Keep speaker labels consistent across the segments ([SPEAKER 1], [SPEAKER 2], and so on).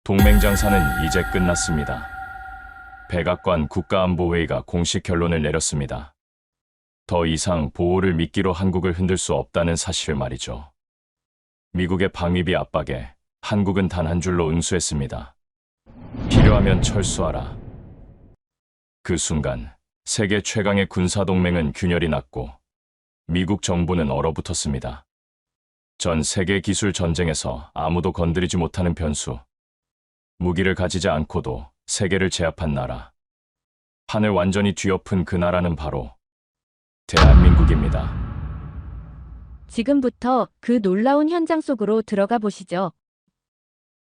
[SPEAKER 1] 동맹장사는 이제 끝났습니다. 백악관 국가안보회의가 공식 결론을 내렸습니다. 더 이상 보호를 미끼로 한국을 흔들 수 없다는 사실을 말이죠. 미국의 방위비 압박에 한국은 단 한 줄로 응수했습니다. 필요하면 철수하라. 그 순간 세계 최강의 군사동맹은 균열이 났고 미국 정부는 얼어붙었습니다. 전 세계 기술 전쟁에서 아무도 건드리지 못하는 변수, 무기를 가지지 않고도 세계를 제압한 나라. 판을 완전히 뒤엎은 그 나라는 바로 대한민국입니다.
[SPEAKER 2] 지금부터 그 놀라운 현장 속으로 들어가 보시죠.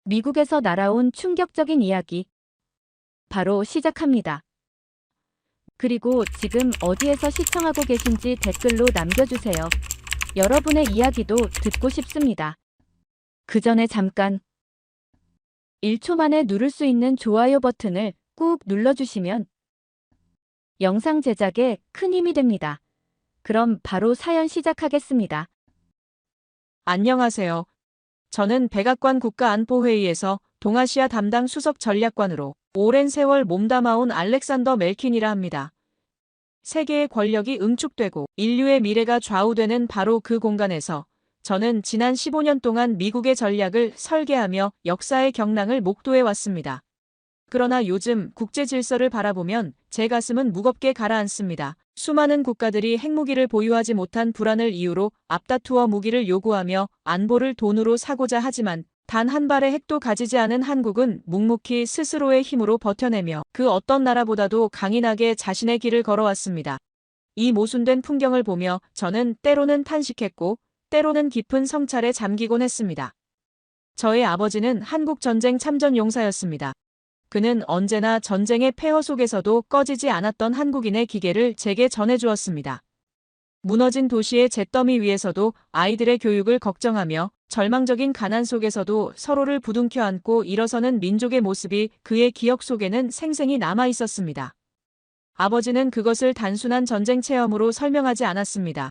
[SPEAKER 2] 미국에서 날아온 충격적인 이야기. 바로 시작합니다. 그리고 지금 어디에서 시청하고 계신지 댓글로 남겨주세요. 여러분의 이야기도 듣고 싶습니다. 그 전에 잠깐 1초 만에 누를 수 있는 좋아요 버튼을 꾹 눌러주시면 영상 제작에 큰 힘이 됩니다. 그럼 바로 사연 시작하겠습니다.
[SPEAKER 3] 안녕하세요. 저는 백악관 국가안보회의에서 동아시아 담당 수석 전략관으로 오랜 세월 몸담아온 알렉산더 멜킨이라 합니다. 세계의 권력이 응축되고 인류의 미래가 좌우되는 바로 그 공간에서 저는 지난 15년 동안 미국의 전략을 설계하며 역사의 경랑을 목도해 왔습니다. 그러나 요즘 국제 질서를 바라보면 제 가슴은 무겁게 가라앉습니다. 수많은 국가들이 핵무기를 보유하지 못한 불안을 이유로 앞다투어 무기를 요구하며 안보를 돈으로 사고자 하지만 단 한 발의 핵도 가지지 않은 한국은 묵묵히 스스로의 힘으로 버텨내며 그 어떤 나라보다도 강인하게 자신의 길을 걸어왔습니다. 이 모순된 풍경을 보며 저는 때로는 탄식했고 때로는 깊은 성찰에 잠기곤 했습니다. 저의 아버지는 한국전쟁 참전 용사였습니다. 그는 언제나 전쟁의 폐허 속에서도 꺼지지 않았던 한국인의 기계를 제게 전해주었습니다. 무너진 도시의 잿더미 위에서도 아이들의 교육을 걱정하며 절망적인 가난 속에서도 서로를 부둥켜 안고 일어서는 민족의 모습이 그의 기억 속에는 생생히 남아 있었습니다. 아버지는 그것을 단순한 전쟁 체험으로 설명하지 않았습니다.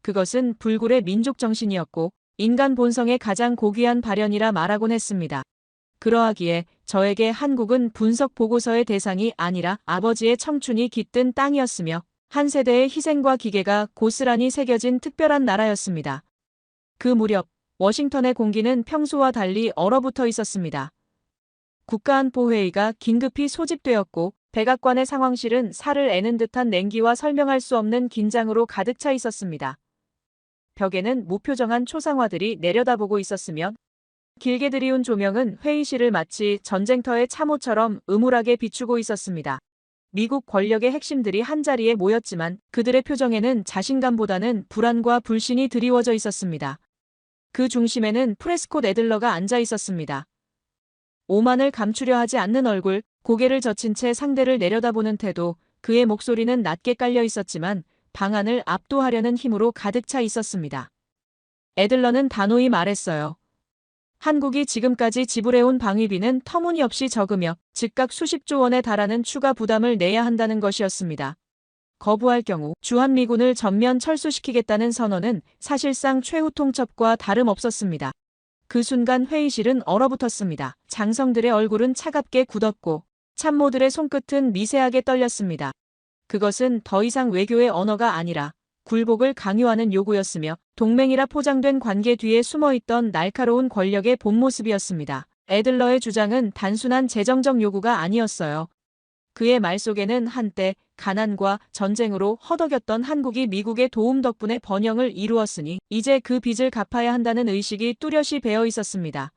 [SPEAKER 3] 그것은 불굴의 민족 정신이었고 인간 본성의 가장 고귀한 발현이라 말하곤 했습니다. 그러하기에 저에게 한국은 분석 보고서의 대상이 아니라 아버지의 청춘이 깃든 땅이었으며 한 세대의 희생과 기계가 고스란히 새겨진 특별한 나라였습니다. 그 무렵 워싱턴의 공기는 평소와 달리 얼어붙어 있었습니다. 국가안보회의가 긴급히 소집되었고 백악관의 상황실은 살을 애는 듯한 냉기와 설명할 수 없는 긴장으로 가득 차 있었습니다. 벽에는 무표정한 초상화들이 내려다보고 있었으며 길게 들이운 조명은 회의실을 마치 전쟁터의 참호처럼 음울하게 비추고 있었습니다. 미국 권력의 핵심들이 한자리에 모였지만 그들의 표정에는 자신감보다는 불안과 불신이 드리워져 있었습니다. 그 중심에는 프레스콧 애들러가 앉아 있었습니다. 오만을 감추려 하지 않는 얼굴, 고개를 젖힌 채 상대를 내려다보는 태도, 그의 목소리는 낮게 깔려 있었지만 방안을 압도하려는 힘으로 가득 차 있었습니다. 애들러는 단호히 말했어요. 한국이 지금까지 지불해온 방위비는 터무니없이 적으며 즉각 수십조 원에 달하는 추가 부담을 내야 한다는 것이었습니다. 거부할 경우 주한미군을 전면 철수시키겠다는 선언은 사실상 최후 통첩과 다름없었습니다. 그 순간 회의실은 얼어붙었습니다. 장성들의 얼굴은 차갑게 굳었고 참모들의 손끝은 미세하게 떨렸습니다. 그것은 더 이상 외교의 언어가 아니라 굴복을 강요하는 요구였으며 동맹이라 포장된 관계 뒤에 숨어있던 날카로운 권력의 본 모습이었습니다. 애들러의 주장은 단순한 재정적 요구가 아니었어요. 그의 말 속에는 한때 가난과 전쟁으로 허덕였던 한국이 미국의 도움 덕분에 번영을 이루었으니 이제 그 빚을 갚아야 한다는 의식이 뚜렷이 배어 있었습니다.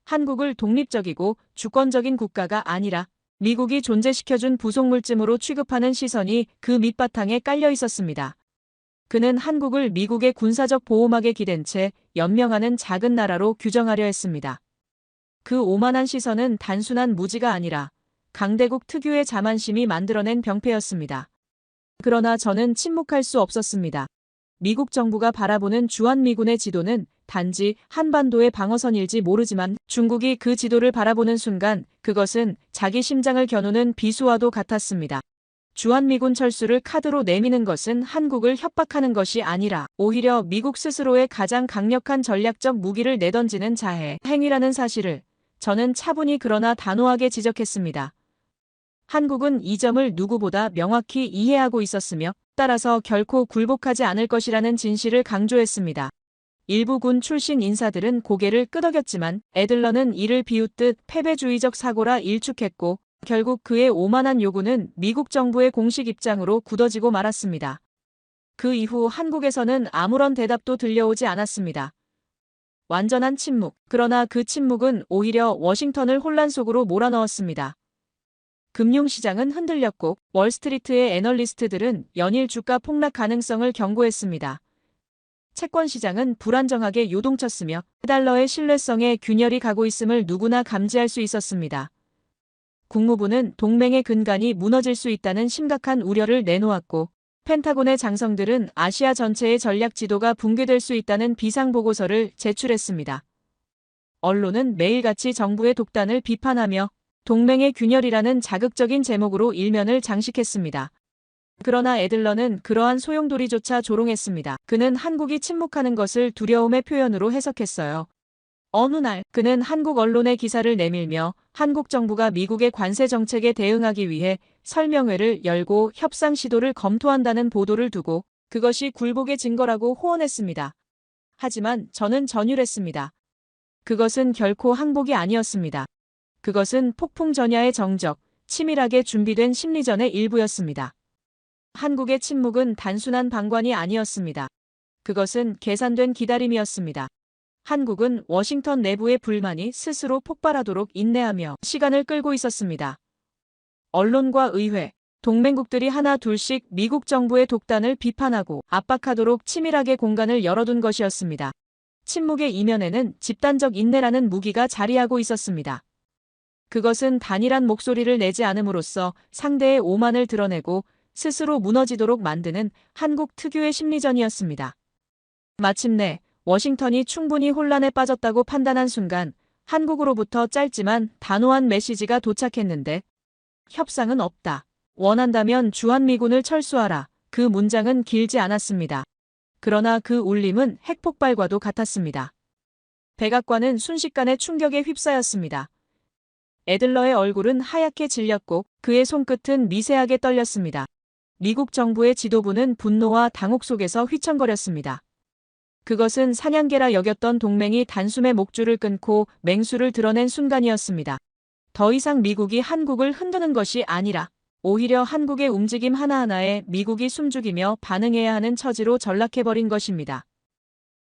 [SPEAKER 3] 한국을 독립적이고 주권적인 국가가 아니라 미국이 존재시켜준 부속물쯤으로 취급하는 시선이 그 밑바탕에 깔려 있었습니다. 그는 한국을 미국의 군사적 보호막에 기댄 채 연명하는 작은 나라로 규정하려 했습니다. 그 오만한 시선은 단순한 무지가 아니라 강대국 특유의 자만심이 만들어낸 병폐였습니다. 그러나 저는 침묵할 수 없었습니다. 미국 정부가 바라보는 주한미군의 지도는 단지 한반도의 방어선일지 모르지만 중국이 그 지도를 바라보는 순간 그것은 자기 심장을 겨누는 비수와도 같았습니다. 주한미군 철수를 카드로 내미는 것은 한국을 협박하는 것이 아니라 오히려 미국 스스로의 가장 강력한 전략적 무기를 내던지는 자해 행위라는 사실을 저는 차분히 그러나 단호하게 지적했습니다. 한국은 이 점을 누구보다 명확히 이해하고 있었으며 따라서 결코 굴복하지 않을 것이라는 진실을 강조했습니다. 일부 군 출신 인사들은 고개를 끄덕였지만 애들러는 이를 비웃듯 패배주의적 사고라 일축했고 결국 그의 오만한 요구는 미국 정부의 공식 입장으로 굳어지고 말았습니다. 그 이후 한국에서는 아무런 대답도 들려오지 않았습니다. 완전한 침묵. 그러나 그 침묵은 오히려 워싱턴을 혼란 속으로 몰아넣었습니다. 금융시장은 흔들렸고 월스트리트의 애널리스트들은 연일 주가 폭락 가능성을 경고했습니다. 채권시장은 불안정하게 요동쳤으며 달러의 신뢰성에 균열이 가고 있음을 누구나 감지할 수 있었습니다. 국무부는 동맹의 근간이 무너질 수 있다는 심각한 우려를 내놓았고 펜타곤의 장성들은 아시아 전체의 전략 지도가 붕괴될 수 있다는 비상보고서를 제출했습니다. 언론은 매일같이 정부의 독단을 비판하며 동맹의 균열이라는 자극적인 제목으로 일면을 장식했습니다. 그러나 애들러는 그러한 소용돌이조차 조롱했습니다. 그는 한국이 침묵하는 것을 두려움의 표현으로 해석했어요. 어느 날 그는 한국 언론의 기사를 내밀며 한국 정부가 미국의 관세 정책에 대응하기 위해 설명회를 열고 협상 시도를 검토한다는 보도를 두고 그것이 굴복의 증거라고 호언했습니다. 하지만 저는 전율했습니다. 그것은 결코 항복이 아니었습니다. 그것은 폭풍 전야의 정적, 치밀하게 준비된 심리전의 일부였습니다. 한국의 침묵은 단순한 방관이 아니었습니다. 그것은 계산된 기다림이었습니다. 한국은 워싱턴 내부의 불만이 스스로 폭발하도록 인내하며 시간을 끌고 있었습니다. 언론과 의회, 동맹국들이 하나 둘씩 미국 정부의 독단을 비판하고 압박하도록 치밀하게 공간을 열어둔 것이었습니다. 침묵의 이면에는 집단적 인내라는 무기가 자리하고 있었습니다. 그것은 단일한 목소리를 내지 않음으로써 상대의 오만을 드러내고 스스로 무너지도록 만드는 한국 특유의 심리전이었습니다. 마침내 워싱턴이 충분히 혼란에 빠졌다고 판단한 순간 한국으로부터 짧지만 단호한 메시지가 도착했는데 협상은 없다. 원한다면 주한미군을 철수하라. 그 문장은 길지 않았습니다. 그러나 그 울림은 핵폭발과도 같았습니다. 백악관은 순식간에 충격에 휩싸였습니다. 애들러의 얼굴은 하얗게 질렸고 그의 손끝은 미세하게 떨렸습니다. 미국 정부의 지도부는 분노와 당혹 속에서 휘청거렸습니다. 그것은 사냥개라 여겼던 동맹이 단숨에 목줄을 끊고 맹수를 드러낸 순간이었습니다. 더 이상 미국이 한국을 흔드는 것이 아니라 오히려 한국의 움직임 하나하나에 미국이 숨죽이며 반응해야 하는 처지로 전락해버린 것입니다.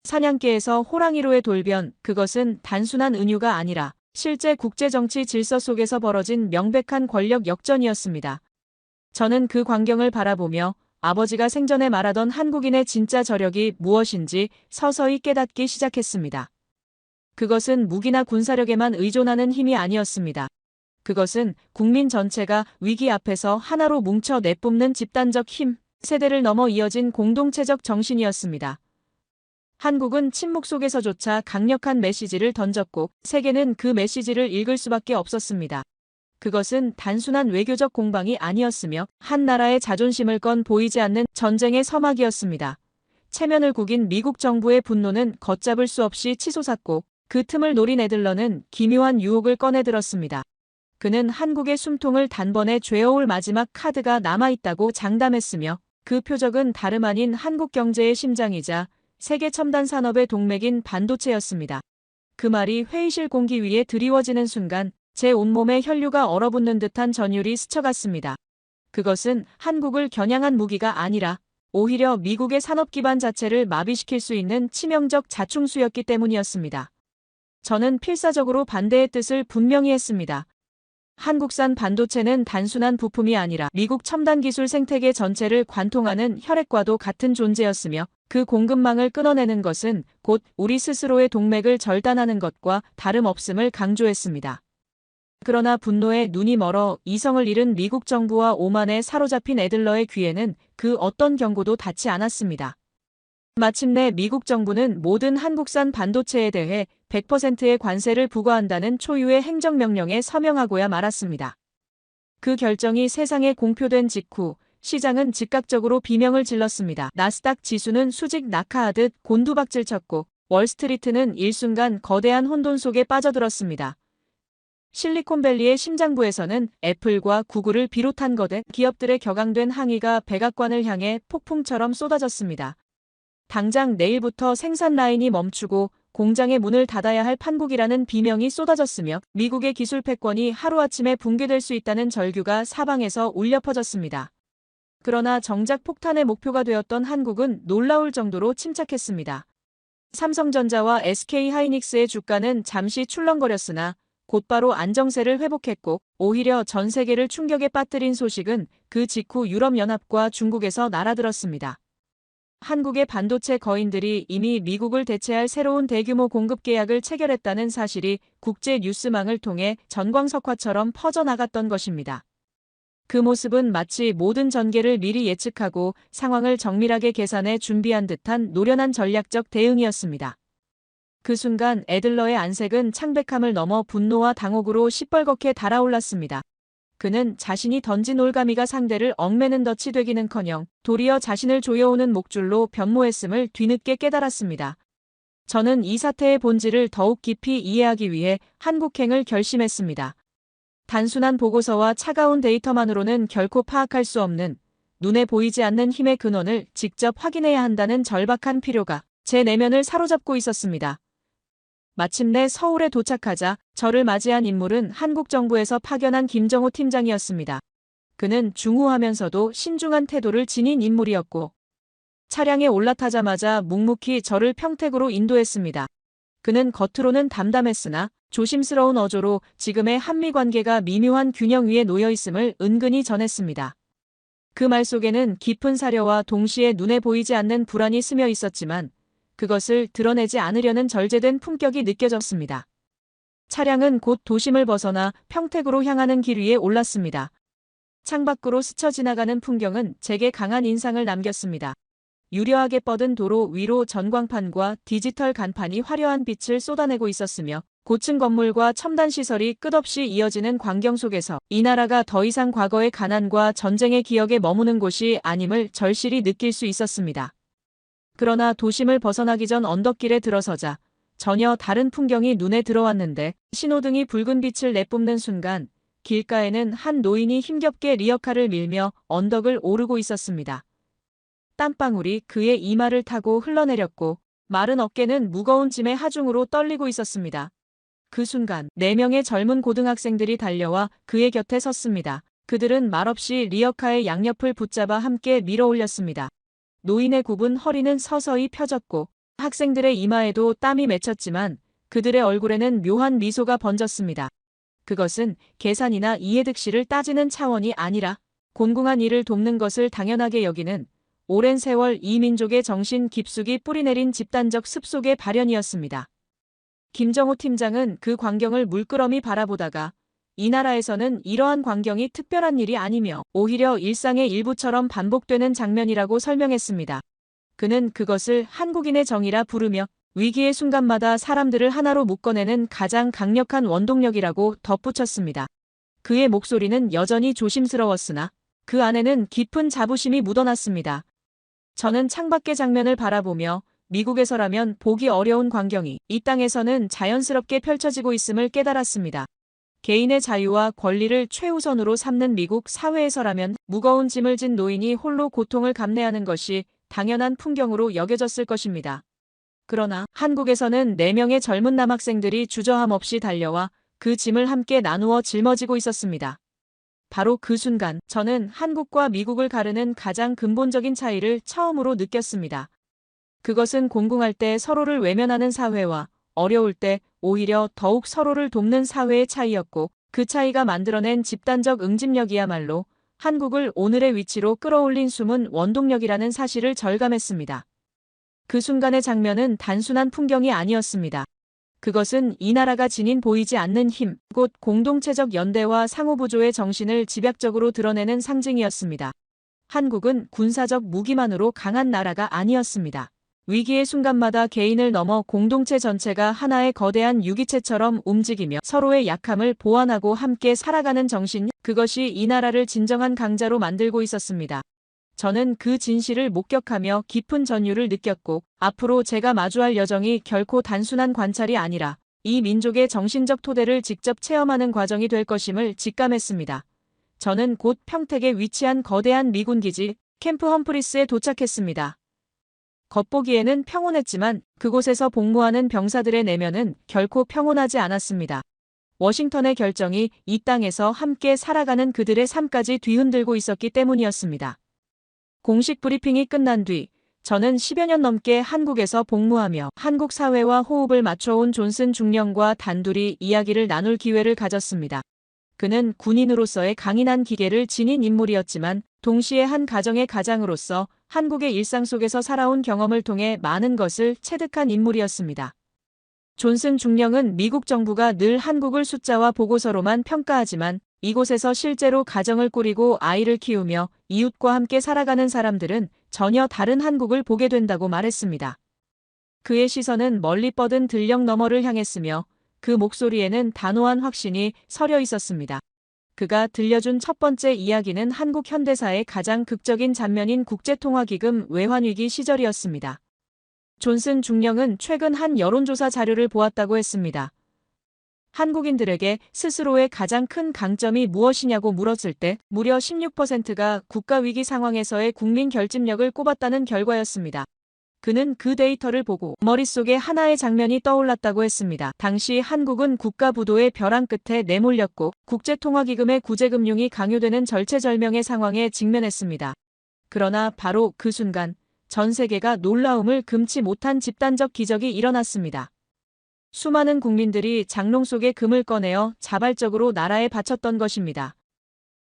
[SPEAKER 3] 사냥개에서 호랑이로의 돌변, 그것은 단순한 은유가 아니라 실제 국제정치 질서 속에서 벌어진 명백한 권력 역전이었습니다. 저는 그 광경을 바라보며 아버지가 생전에 말하던 한국인의 진짜 저력이 무엇인지 서서히 깨닫기 시작했습니다. 그것은 무기나 군사력에만 의존하는 힘이 아니었습니다. 그것은 국민 전체가 위기 앞에서 하나로 뭉쳐 내뿜는 집단적 힘, 세대를 넘어 이어진 공동체적 정신이었습니다. 한국은 침묵 속에서조차 강력한 메시지를 던졌고 세계는 그 메시지를 읽을 수밖에 없었습니다. 그것은 단순한 외교적 공방이 아니었으며 한 나라의 자존심을 건 보이지 않는 전쟁의 서막이었습니다. 체면을 구긴 미국 정부의 분노는 걷잡을 수 없이 치솟았고 그 틈을 노린 애들러는 기묘한 유혹을 꺼내들었습니다. 그는 한국의 숨통을 단번에 죄어올 마지막 카드가 남아있다고 장담했으며 그 표적은 다름 아닌 한국 경제의 심장이자 세계 첨단 산업의 동맥인 반도체였습니다. 그 말이 회의실 공기 위에 드리워지는 순간 제 온몸에 혈류가 얼어붙는 듯한 전율이 스쳐갔습니다. 그것은 한국을 겨냥한 무기가 아니라 오히려 미국의 산업 기반 자체를 마비시킬 수 있는 치명적 자충수였기 때문이었습니다. 저는 필사적으로 반대의 뜻을 분명히 했습니다. 한국산 반도체는 단순한 부품이 아니라 미국 첨단 기술 생태계 전체를 관통하는 혈액과도 같은 존재였으며 그 공급망을 끊어내는 것은 곧 우리 스스로의 동맥을 절단하는 것과 다름없음을 강조했습니다. 그러나 분노에 눈이 멀어 이성을 잃은 미국 정부와 오만에 사로잡힌 애들러의 귀에는 그 어떤 경고도 닿지 않았습니다. 마침내 미국 정부는 모든 한국산 반도체에 대해 100%의 관세를 부과한다는 초유의 행정명령에 서명하고야 말았습니다. 그 결정이 세상에 공표된 직후 시장은 즉각적으로 비명을 질렀습니다. 나스닥 지수는 수직 낙하하듯 곤두박질쳤고 월스트리트는 일순간 거대한 혼돈 속에 빠져들었습니다. 실리콘밸리의 심장부에서는 애플과 구글을 비롯한 거대 기업들의 격앙된 항의가 백악관을 향해 폭풍처럼 쏟아졌습니다. 당장 내일부터 생산 라인이 멈추고 공장의 문을 닫아야 할 판국이라는 비명이 쏟아졌으며 미국의 기술 패권이 하루아침에 붕괴될 수 있다는 절규가 사방에서 울려 퍼졌습니다. 그러나 정작 폭탄의 목표가 되었던 한국은 놀라울 정도로 침착했습니다. 삼성전자와 SK하이닉스의 주가는 잠시 출렁거렸으나 곧바로 안정세를 회복했고 오히려 전 세계를 충격에 빠뜨린 소식은 그 직후 유럽연합과 중국에서 날아들었습니다. 한국의 반도체 거인들이 이미 미국을 대체할 새로운 대규모 공급 계약을 체결했다는 사실이 국제 뉴스망을 통해 전광석화처럼 퍼져나갔던 것입니다. 그 모습은 마치 모든 전개를 미리 예측하고 상황을 정밀하게 계산해 준비한 듯한 노련한 전략적 대응이었습니다. 그 순간 애들러의 안색은 창백함을 넘어 분노와 당혹으로 시뻘겋게 달아올랐습니다. 그는 자신이 던진 올가미가 상대를 얽매는 덫이 되기는커녕 도리어 자신을 조여오는 목줄로 변모했음을 뒤늦게 깨달았습니다. 저는 이 사태의 본질을 더욱 깊이 이해하기 위해 한국행을 결심했습니다. 단순한 보고서와 차가운 데이터만으로는 결코 파악할 수 없는 눈에 보이지 않는 힘의 근원을 직접 확인해야 한다는 절박한 필요가 제 내면을 사로잡고 있었습니다. 마침내 서울에 도착하자 저를 맞이한 인물은 한국 정부에서 파견한 김정호 팀장이었습니다. 그는 중후하면서도 신중한 태도를 지닌 인물이었고 차량에 올라타자마자 묵묵히 저를 평택으로 인도했습니다. 그는 겉으로는 담담했으나 조심스러운 어조로 지금의 한미 관계가 미묘한 균형 위에 놓여 있음을 은근히 전했습니다. 그 말 속에는 깊은 사려와 동시에 눈에 보이지 않는 불안이 스며 있었지만 그것을 드러내지 않으려는 절제된 품격이 느껴졌습니다. 차량은 곧 도심을 벗어나 평택으로 향하는 길 위에 올랐습니다. 창밖으로 스쳐 지나가는 풍경은 제게 강한 인상을 남겼습니다. 유려하게 뻗은 도로 위로 전광판과 디지털 간판이 화려한 빛을 쏟아내고 있었으며 고층 건물과 첨단 시설이 끝없이 이어지는 광경 속에서 이 나라가 더 이상 과거의 가난과 전쟁의 기억에 머무는 곳이 아님을 절실히 느낄 수 있었습니다. 그러나 도심을 벗어나기 전 언덕길에 들어서자 전혀 다른 풍경이 눈에 들어왔는데 신호등이 붉은 빛을 내뿜는 순간 길가에는 한 노인이 힘겹게 리어카를 밀며 언덕을 오르고 있었습니다. 땀방울이 그의 이마를 타고 흘러내렸고 마른 어깨는 무거운 짐의 하중으로 떨리고 있었습니다. 그 순간 4명의 젊은 고등학생들이 달려와 그의 곁에 섰습니다. 그들은 말없이 리어카의 양옆을 붙잡아 함께 밀어 올렸습니다. 노인의 굽은 허리는 서서히 펴졌고 학생들의 이마에도 땀이 맺혔지만 그들의 얼굴에는 묘한 미소가 번졌습니다. 그것은 계산이나 이해득실을 따지는 차원이 아니라 곤궁한 일을 돕는 것을 당연하게 여기는 오랜 세월 이 민족의 정신 깊숙이 뿌리내린 집단적 습속의 발현이었습니다. 김정호 팀장은 그 광경을 물끄러미 바라보다가 이 나라에서는 이러한 광경이 특별한 일이 아니며 오히려 일상의 일부처럼 반복되는 장면이라고 설명했습니다. 그는 그것을 한국인의 정이라 부르며 위기의 순간마다 사람들을 하나로 묶어내는 가장 강력한 원동력이라고 덧붙였습니다. 그의 목소리는 여전히 조심스러웠으나 그 안에는 깊은 자부심이 묻어났습니다. 저는 창밖의 장면을 바라보며 미국에서라면 보기 어려운 광경이 이 땅에서는 자연스럽게 펼쳐지고 있음을 깨달았습니다. 개인의 자유와 권리를 최우선으로 삼는 미국 사회에서라면 무거운 짐을 진 노인이 홀로 고통을 감내하는 것이 당연한 풍경으로 여겨졌을 것입니다. 그러나 한국에서는 4명의 젊은 남학생들이 주저함 없이 달려와 그 짐을 함께 나누어 짊어지고 있었습니다. 바로 그 순간 저는 한국과 미국을 가르는 가장 근본적인 차이를 처음으로 느꼈습니다. 그것은 공공할 때 서로를 외면하는 사회와 어려울 때 오히려 더욱 서로를 돕는 사회의 차이였고 그 차이가 만들어낸 집단적 응집력이야말로 한국을 오늘의 위치로 끌어올린 숨은 원동력이라는 사실을 절감했습니다. 그 순간의 장면은 단순한 풍경이 아니었습니다. 그것은 이 나라가 지닌 보이지 않는 힘, 곧 공동체적 연대와 상호부조의 정신을 집약적으로 드러내는 상징이었습니다. 한국은 군사적 무기만으로 강한 나라가 아니었습니다. 위기의 순간마다 개인을 넘어 공동체 전체가 하나의 거대한 유기체처럼 움직이며 서로의 약함을 보완하고 함께 살아가는 정신, 그것이 이 나라를 진정한 강자로 만들고 있었습니다. 저는 그 진실을 목격하며 깊은 전율을 느꼈고 앞으로 제가 마주할 여정이 결코 단순한 관찰이 아니라 이 민족의 정신적 토대를 직접 체험하는 과정이 될 것임을 직감했습니다. 저는 곧 평택에 위치한 거대한 미군 기지 캠프 험프리스에 도착했습니다. 겉보기에는 평온했지만 그곳에서 복무하는 병사들의 내면은 결코 평온하지 않았습니다. 워싱턴의 결정이 이 땅에서 함께 살아가는 그들의 삶까지 뒤흔들고 있었기 때문이었습니다. 공식 브리핑이 끝난 뒤 저는 10여 년 넘게 한국에서 복무하며 한국 사회와 호흡을 맞춰온 존슨 중령과 단둘이 이야기를 나눌 기회를 가졌습니다. 그는 군인으로서의 강인한 기계를 지닌 인물이었지만 동시에 한 가정의 가장으로서 한국의 일상 속에서 살아온 경험을 통해 많은 것을 체득한 인물이었습니다. 존슨 중령은 미국 정부가 늘 한국을 숫자와 보고서로만 평가하지만 이곳에서 실제로 가정을 꾸리고 아이를 키우며 이웃과 함께 살아가는 사람들은 전혀 다른 한국을 보게 된다고 말했습니다. 그의 시선은 멀리 뻗은 들녘 너머를 향했으며 그 목소리에는 단호한 확신이 서려 있었습니다. 그가 들려준 첫 번째 이야기는 한국 현대사의 가장 극적인 장면인 국제통화기금 외환위기 시절이었습니다. 존슨 중령은 최근 한 여론조사 자료를 보았다고 했습니다. 한국인들에게 스스로의 가장 큰 강점이 무엇이냐고 물었을 때 무려 16%가 국가위기 상황에서의 국민 결집력을 꼽았다는 결과였습니다. 그는 그 데이터를 보고 머릿속에 하나의 장면이 떠올랐다고 했습니다. 당시 한국은 국가부도의 벼랑 끝에 내몰렸고 국제통화기금의 구제금융이 강요되는 절체절명의 상황에 직면했습니다. 그러나 바로 그 순간 전 세계가 놀라움을 금치 못한 집단적 기적이 일어났습니다. 수많은 국민들이 장롱 속의 금을 꺼내어 자발적으로 나라에 바쳤던 것입니다.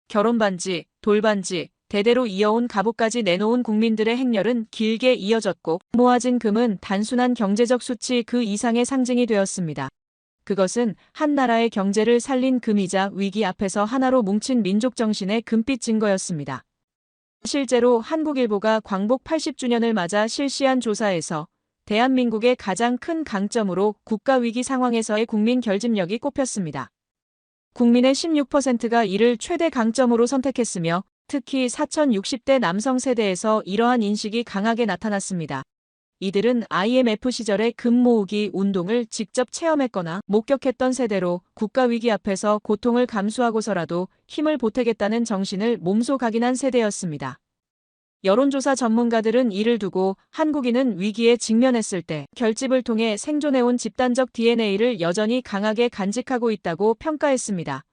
[SPEAKER 3] 결혼반지, 돌반지, 대대로 이어온 갑옷까지 내놓은 국민들의 행렬은 길게 이어졌고 모아진 금은 단순한 경제적 수치 그 이상의 상징이 되었습니다. 그것은 한 나라의 경제를 살린 금이자 위기 앞에서 하나로 뭉친 민족 정신의 금빛 증거였습니다. 실제로 한국일보가 광복 80주년을 맞아 실시한 조사에서 대한민국의 가장 큰 강점으로 국가위기 상황에서의 국민 결집력이 꼽혔습니다. 국민의 16%가 이를 최대 강점으로 선택했으며 특히 4060대 남성 세대에서 이러한 인식이 강하게 나타났습니다. 이들은 IMF 시절의 금 모으기 운동을 직접 체험했거나 목격했던 세대로 국가위기 앞에서 고통을 감수하고서라도 힘을 보태겠다는 정신을 몸소 각인한 세대였습니다. 여론조사 전문가들은 이를 두고 한국인은 위기에 직면했을 때 결집을 통해 생존해온 집단적 DNA를 여전히 강하게 간직하고 있다고 평가했습니다.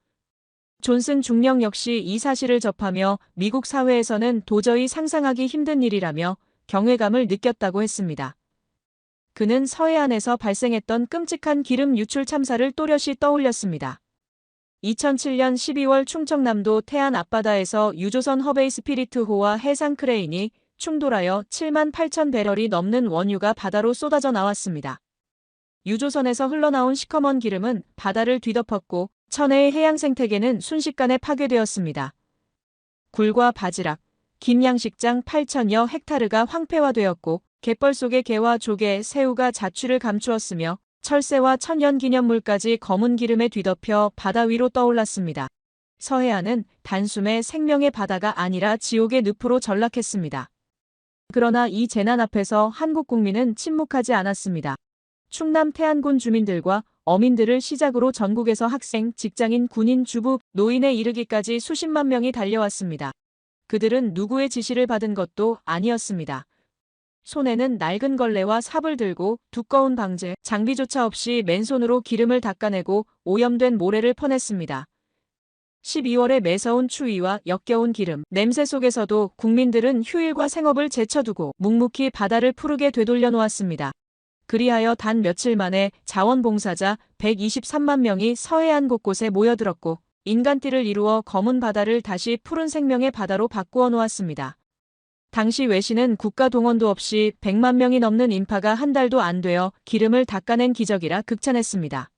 [SPEAKER 3] 존슨 중령 역시 이 사실을 접하며 미국 사회에서는 도저히 상상하기 힘든 일이라며 경외감을 느꼈다고 했습니다. 그는 서해안에서 발생했던 끔찍한 기름 유출 참사를 또렷이 떠올렸습니다. 2007년 12월 충청남도 태안 앞바다에서 유조선 허베이 스피리트호와 해상 크레인이 충돌하여 7만 8천 배럴이 넘는 원유가 바다로 쏟아져 나왔습니다. 유조선에서 흘러나온 시커먼 기름은 바다를 뒤덮었고 천혜의 해양 생태계는 순식간에 파괴되었습니다. 굴과 바지락, 김양식장 8천여 헥타르가 황폐화되었고 갯벌 속의 게와 조개, 새우가 자취를 감추었으며 철새와 천연기념물까지 검은 기름에 뒤덮여 바다 위로 떠올랐습니다. 서해안은 단숨에 생명의 바다가 아니라 지옥의 늪으로 전락했습니다. 그러나 이 재난 앞에서 한국 국민은 침묵하지 않았습니다. 충남 태안군 주민들과 어민들을 시작으로 전국에서 학생, 직장인, 군인, 주부, 노인에 이르기까지 수십만 명이 달려왔습니다. 그들은 누구의 지시를 받은 것도 아니었습니다. 손에는 낡은 걸레와 삽을 들고 두꺼운 방제, 장비조차 없이 맨손으로 기름을 닦아내고 오염된 모래를 퍼냈습니다. 12월의 매서운 추위와 역겨운 기름, 냄새 속에서도 국민들은 휴일과 생업을 제쳐두고 묵묵히 바다를 푸르게 되돌려 놓았습니다. 그리하여 단 며칠 만에 자원봉사자 123만 명이 서해안 곳곳에 모여들었고 인간띠를 이루어 검은 바다를 다시 푸른 생명의 바다로 바꾸어 놓았습니다. 당시 외신은 국가 동원도 없이 100만 명이 넘는 인파가 한 달도 안 되어 기름을 닦아낸 기적이라 극찬했습니다.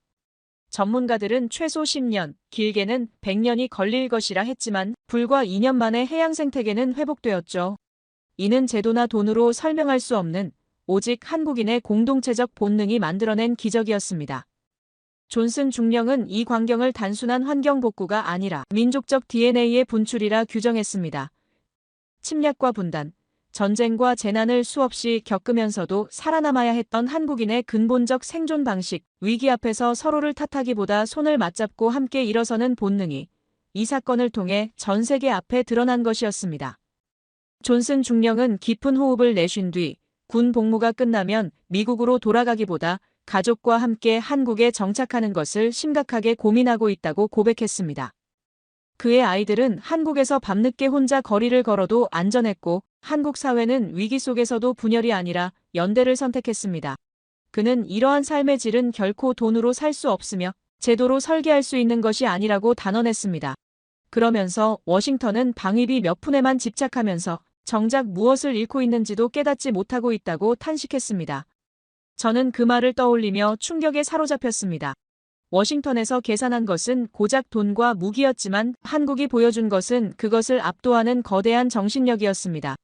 [SPEAKER 3] 전문가들은 최소 10년, 길게는 100년이 걸릴 것이라 했지만 불과 2년 만에 해양 생태계는 회복되었죠. 이는 제도나 돈으로 설명할 수 없는 오직 한국인의 공동체적 본능이 만들어낸 기적이었습니다. 존슨 중령은 이 광경을 단순한 환경 복구가 아니라 민족적 DNA의 분출이라 규정했습니다. 침략과 분단, 전쟁과 재난을 수없이 겪으면서도 살아남아야 했던 한국인의 근본적 생존 방식, 위기 앞에서 서로를 탓하기보다 손을 맞잡고 함께 일어서는 본능이 이 사건을 통해 전 세계 앞에 드러난 것이었습니다. 존슨 중령은 깊은 호흡을 내쉰 뒤 군 복무가 끝나면 미국으로 돌아가기보다 가족과 함께 한국에 정착하는 것을 심각하게 고민하고 있다고 고백했습니다. 그의 아이들은 한국에서 밤늦게 혼자 거리를 걸어도 안전했고 한국 사회는 위기 속에서도 분열이 아니라 연대를 선택했습니다. 그는 이러한 삶의 질은 결코 돈으로 살 수 없으며 제도로 설계할 수 있는 것이 아니라고 단언했습니다. 그러면서 워싱턴은 방위비 몇 푼에만 집착하면서 정작 무엇을 잃고 있는지도 깨닫지 못하고 있다고 탄식했습니다. 저는 그 말을 떠올리며 충격에 사로잡혔습니다. 워싱턴에서 계산한 것은 고작 돈과 무기였지만 한국이 보여준 것은 그것을 압도하는 거대한 정신력이었습니다.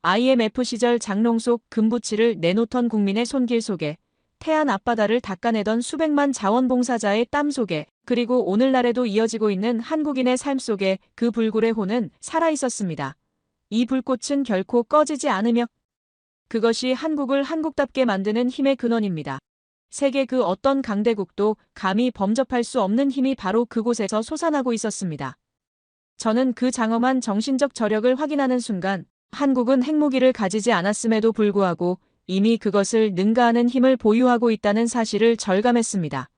[SPEAKER 3] IMF 시절 장롱 속 금부치를 내놓던 국민의 손길 속에 태안 앞바다를 닦아내던 수백만 자원봉사자의 땀 속에 그리고 오늘날에도 이어지고 있는 한국인의 삶 속에 그 불굴의 혼은 살아있었습니다. 이 불꽃은 결코 꺼지지 않으며 그것이 한국을 한국답게 만드는 힘의 근원입니다. 세계 그 어떤 강대국도 감히 범접할 수 없는 힘이 바로 그곳에서 솟아나고 있었습니다. 저는 그 장엄한 정신적 저력을 확인하는 순간 한국은 핵무기를 가지지 않았음에도 불구하고 이미 그것을 능가하는 힘을 보유하고 있다는 사실을 절감했습니다.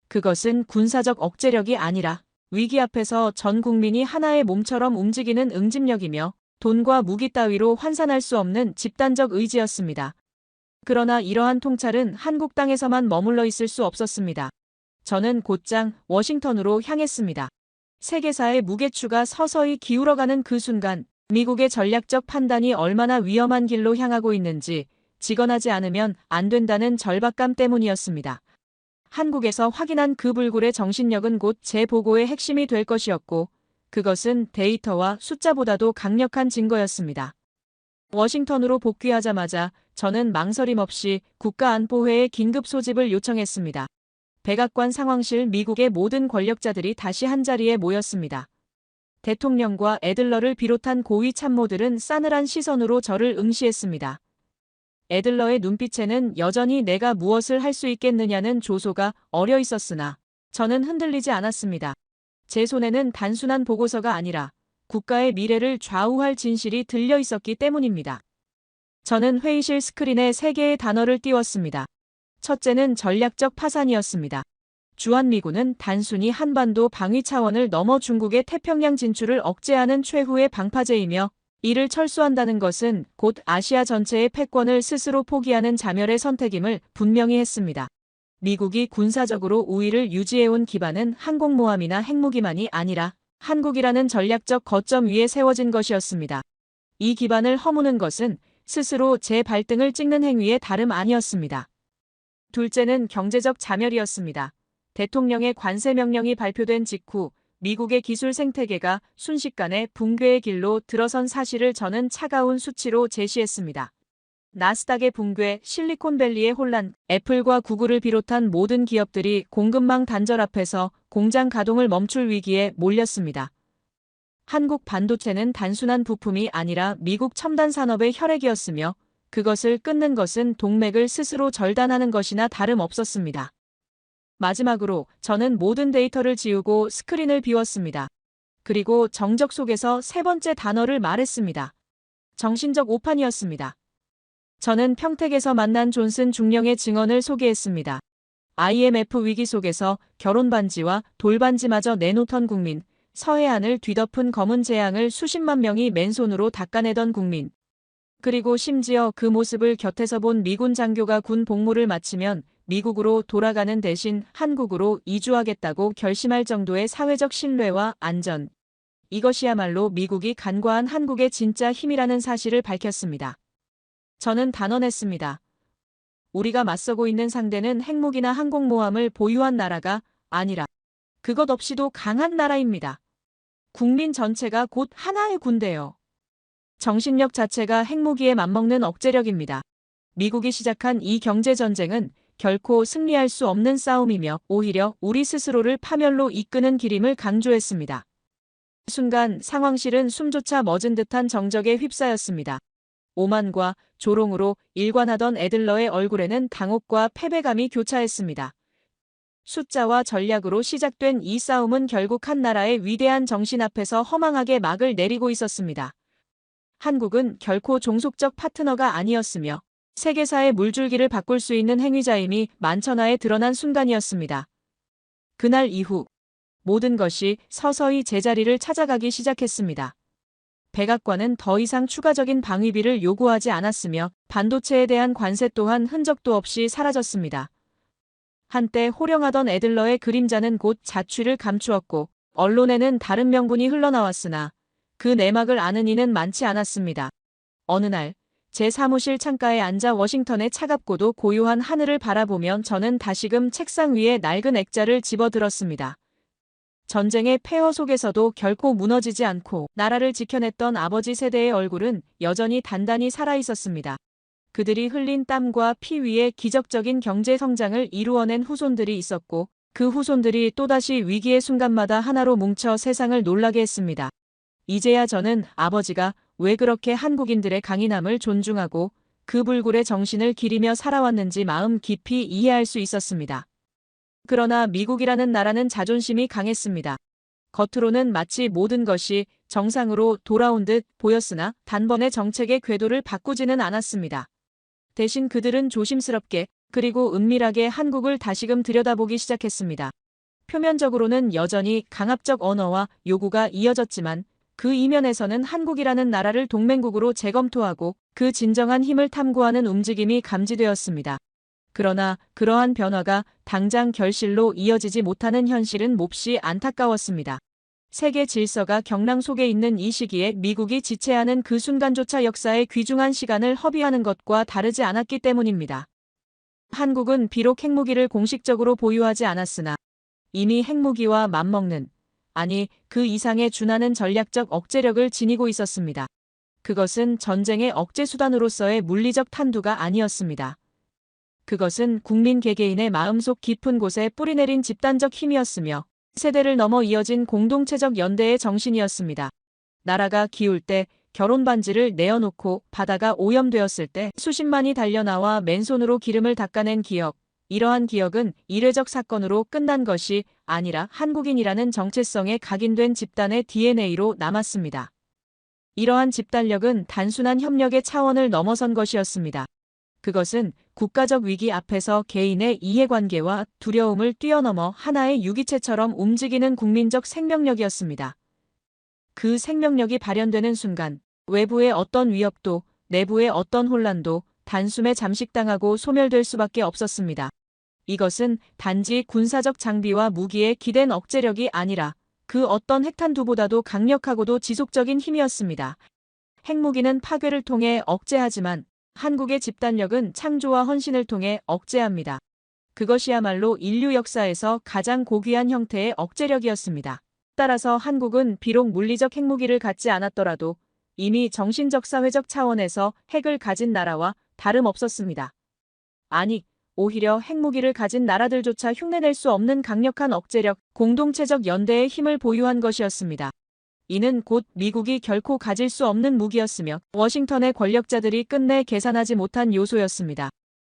[SPEAKER 3] 그것은 군사적 억제력이 아니라 위기 앞에서 전 국민이 하나의 몸처럼 움직이는 응집력이며 돈과 무기 따위로 환산할 수 없는 집단적 의지였습니다. 그러나 이러한 통찰은 한국 땅에서만 머물러 있을 수 없었습니다. 저는 곧장 워싱턴으로 향했습니다. 세계사의 무게추가 서서히 기울어가는 그 순간 미국의 전략적 판단이 얼마나 위험한 길로 향하고 있는지 직언하지 않으면 안 된다는 절박감 때문이었습니다. 한국에서 확인한 그 불굴의 정신력은 곧 제 보고의 핵심이 될 것이었고 그것은 데이터와 숫자보다도 강력한 증거였습니다. 워싱턴으로 복귀하자마자 저는 망설임 없이 국가안보회의 긴급 소집을 요청했습니다. 백악관 상황실 미국의 모든 권력자들이 다시 한자리에 모였습니다. 대통령과 애들러를 비롯한 고위 참모들은 싸늘한 시선으로 저를 응시했습니다. 애들러의 눈빛에는 여전히 내가 무엇을 할 수 있겠느냐는 조소가 어려 있었으나 저는 흔들리지 않았습니다. 제 손에는 단순한 보고서가 아니라 국가의 미래를 좌우할 진실이 들려 있었기 때문입니다. 저는 회의실 스크린에 3개의 단어를 띄웠습니다. 첫째는 전략적 파산이었습니다. 주한미군은 단순히 한반도 방위 차원을 넘어 중국의 태평양 진출을 억제하는 최후의 방파제이며 이를 철수한다는 것은 곧 아시아 전체의 패권을 스스로 포기하는 자멸의 선택임을 분명히 했습니다. 미국이 군사적으로 우위를 유지해온 기반은 항공모함이나 핵무기만이 아니라 한국이라는 전략적 거점 위에 세워진 것이었습니다. 이 기반을 허무는 것은 스스로 제 발등을 찍는 행위에 다름 아니었습니다. 둘째는 경제적 자멸이었습니다. 대통령의 관세 명령이 발표된 직후 미국의 기술 생태계가 순식간에 붕괴의 길로 들어선 사실을 저는 차가운 수치로 제시했습니다. 나스닥의 붕괴, 실리콘밸리의 혼란, 애플과 구글을 비롯한 모든 기업들이 공급망 단절 앞에서 공장 가동을 멈출 위기에 몰렸습니다. 한국 반도체는 단순한 부품이 아니라 미국 첨단 산업의 혈액이었으며 그것을 끊는 것은 동맥을 스스로 절단하는 것이나 다름없었습니다. 마지막으로 저는 모든 데이터를 지우고 스크린을 비웠습니다. 그리고 정적 속에서 3번째 단어를 말했습니다. 정신적 오판이었습니다. 저는 평택에서 만난 존슨 중령의 증언을 소개했습니다. IMF 위기 속에서 결혼 반지와 돌반지마저 내놓던 국민, 서해안을 뒤덮은 검은 재앙을 수십만 명이 맨손으로 닦아내던 국민, 그리고 심지어 그 모습을 곁에서 본 미군 장교가 군 복무를 마치면 미국으로 돌아가는 대신 한국으로 이주하겠다고 결심할 정도의 사회적 신뢰와 안전. 이것이야말로 미국이 간과한 한국의 진짜 힘이라는 사실을 밝혔습니다. 저는 단언했습니다. 우리가 맞서고 있는 상대는 핵무기나 항공모함을 보유한 나라가 아니라 그것 없이도 강한 나라입니다. 국민 전체가 곧 하나의 군대요. 정신력 자체가 핵무기에 맞먹는 억제력입니다. 미국이 시작한 이 경제전쟁은 결코 승리할 수 없는 싸움이며 오히려 우리 스스로를 파멸로 이끄는 길임을 강조했습니다. 순간 상황실은 숨조차 멎은 듯한 정적에 휩싸였습니다. 오만과 조롱으로 일관하던 애들러의 얼굴에는 당혹과 패배감이 교차했습니다. 숫자와 전략으로 시작된 이 싸움은 결국 한 나라의 위대한 정신 앞에서 허망하게 막을 내리고 있었습니다. 한국은 결코 종속적 파트너가 아니었으며 세계사의 물줄기를 바꿀 수 있는 행위자임이 만천하에 드러난 순간이었습니다. 그날 이후 모든 것이 서서히 제자리를 찾아가기 시작했습니다. 백악관은 더 이상 추가적인 방위비를 요구하지 않았으며 반도체에 대한 관세 또한 흔적도 없이 사라졌습니다. 한때 호령하던 애들러의 그림자는 곧 자취를 감추었고 언론에는 다른 명분이 흘러나왔으나 그 내막을 아는 이는 많지 않았습니다. 어느 날 제 사무실 창가에 앉아 워싱턴의 차갑고도 고요한 하늘을 바라보면 저는 다시금 책상 위에 낡은 액자를 집어들었습니다. 전쟁의 폐허 속에서도 결코 무너지지 않고 나라를 지켜냈던 아버지 세대의 얼굴은 여전히 단단히 살아있었습니다. 그들이 흘린 땀과 피 위에 기적적인 경제 성장을 이루어낸 후손들이 있었고 그 후손들이 또다시 위기의 순간마다 하나로 뭉쳐 세상을 놀라게 했습니다. 이제야 저는 아버지가 왜 그렇게 한국인들의 강인함을 존중하고 그 불굴의 정신을 기리며 살아왔는지 마음 깊이 이해할 수 있었습니다. 그러나 미국이라는 나라는 자존심이 강했습니다. 겉으로는 마치 모든 것이 정상으로 돌아온 듯 보였으나 단번에 정책의 궤도를 바꾸지는 않았습니다. 대신 그들은 조심스럽게 그리고 은밀하게 한국을 다시금 들여다보기 시작했습니다. 표면적으로는 여전히 강압적 언어와 요구가 이어졌지만 그 이면에서는 한국이라는 나라를 동맹국으로 재검토하고 그 진정한 힘을 탐구하는 움직임이 감지되었습니다. 그러나 그러한 변화가 당장 결실로 이어지지 못하는 현실은 몹시 안타까웠습니다. 세계 질서가 경랑 속에 있는 이 시기에 미국이 지체하는 그 순간조차 역사의 귀중한 시간을 허비하는 것과 다르지 않았기 때문입니다. 한국은 비록 핵무기를 공식적으로 보유하지 않았으나 이미 핵무기와 맞먹는, 아니 그 이상에 준하는 전략적 억제력을 지니고 있었습니다. 그것은 전쟁의 억제 수단으로서의 물리적 탄두가 아니었습니다. 그것은 국민 개개인의 마음속 깊은 곳에 뿌리내린 집단적 힘이었으며 세대를 넘어 이어진 공동체적 연대의 정신이었습니다. 나라가 기울 때 결혼 반지를 내어놓고 바다가 오염되었을 때 수십만이 달려나와 맨손으로 기름을 닦아낸 기억, 이러한 기억은 일회적 사건으로 끝난 것이 아니라 한국인이라는 정체성에 각인된 집단의 DNA로 남았습니다. 이러한 집단력은 단순한 협력의 차원을 넘어선 것이었습니다. 그것은 국가적 위기 앞에서 개인의 이해관계와 두려움을 뛰어넘어 하나의 유기체처럼 움직이는 국민적 생명력이었습니다. 그 생명력이 발현되는 순간 외부의 어떤 위협도 내부의 어떤 혼란도 단숨에 잠식당하고 소멸될 수밖에 없었습니다. 이것은 단지 군사적 장비와 무기에 기댄 억제력이 아니라 그 어떤 핵탄두보다도 강력하고도 지속적인 힘이었습니다. 핵무기는 파괴를 통해 억제하지만 한국의 집단력은 창조와 헌신을 통해 억제합니다. 그것이야말로 인류 역사에서 가장 고귀한 형태의 억제력이었습니다. 따라서 한국은 비록 물리적 핵무기를 갖지 않았더라도 이미 정신적 사회적 차원에서 핵을 가진 나라와 다름없었습니다. 아니, 오히려 핵무기를 가진 나라들조차 흉내낼 수 없는 강력한 억제력, 공동체적 연대의 힘을 보유한 것이었습니다. 이는 곧 미국이 결코 가질 수 없는 무기였으며 워싱턴의 권력자들이 끝내 계산하지 못한 요소였습니다.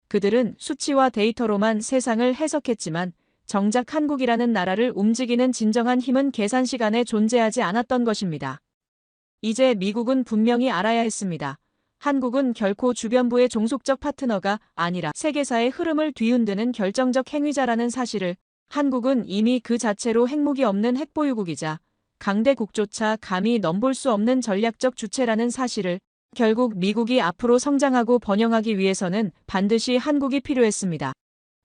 [SPEAKER 3] 그들은 수치와 데이터로만 세상을 해석했지만 정작 한국이라는 나라를 움직이는 진정한 힘은 계산 시간에 존재하지 않았던 것입니다. 이제 미국은 분명히 알아야 했습니다. 한국은 결코 주변부의 종속적 파트너가 아니라 세계사의 흐름을 뒤흔드는 결정적 행위자라는 사실을, 한국은 이미 그 자체로 핵무기 없는 핵보유국이자 강대국조차 감히 넘볼 수 없는 전략적 주체라는 사실을, 결국 미국이 앞으로 성장하고 번영하기 위해서는 반드시 한국이 필요했습니다.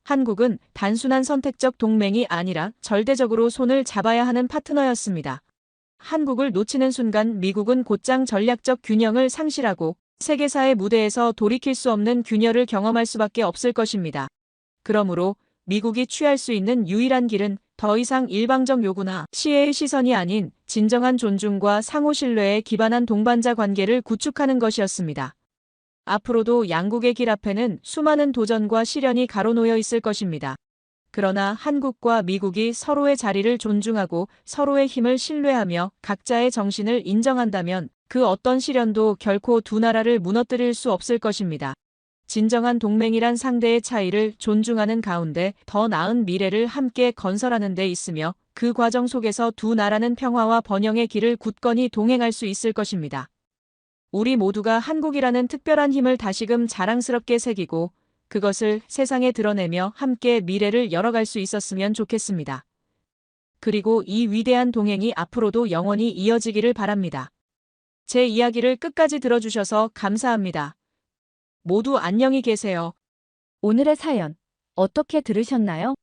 [SPEAKER 3] 한국은 단순한 선택적 동맹이 아니라 절대적으로 손을 잡아야 하는 파트너였습니다. 한국을 놓치는 순간 미국은 곧장 전략적 균형을 상실하고 세계사의 무대에서 돌이킬 수 없는 균열을 경험할 수밖에 없을 것입니다. 그러므로 미국이 취할 수 있는 유일한 길은 더 이상 일방적 요구나 시혜의 시선이 아닌 진정한 존중과 상호 신뢰에 기반한 동반자 관계를 구축하는 것이었습니다. 앞으로도 양국의 길 앞에는 수많은 도전과 시련이 가로놓여 있을 것입니다. 그러나 한국과 미국이 서로의 자리를 존중하고 서로의 힘을 신뢰하며 각자의 정신을 인정한다면 그 어떤 시련도 결코 두 나라를 무너뜨릴 수 없을 것입니다. 진정한 동맹이란 상대의 차이를 존중하는 가운데 더 나은 미래를 함께 건설하는 데 있으며 그 과정 속에서 두 나라는 평화와 번영의 길을 굳건히 동행할 수 있을 것입니다. 우리 모두가 한국이라는 특별한 힘을 다시금 자랑스럽게 새기고 그것을 세상에 드러내며 함께 미래를 열어갈 수 있었으면 좋겠습니다. 그리고 이 위대한 동행이 앞으로도 영원히 이어지기를 바랍니다. 제 이야기를 끝까지 들어주셔서 감사합니다. 모두 안녕히 계세요.
[SPEAKER 2] 오늘의 사연 어떻게 들으셨나요?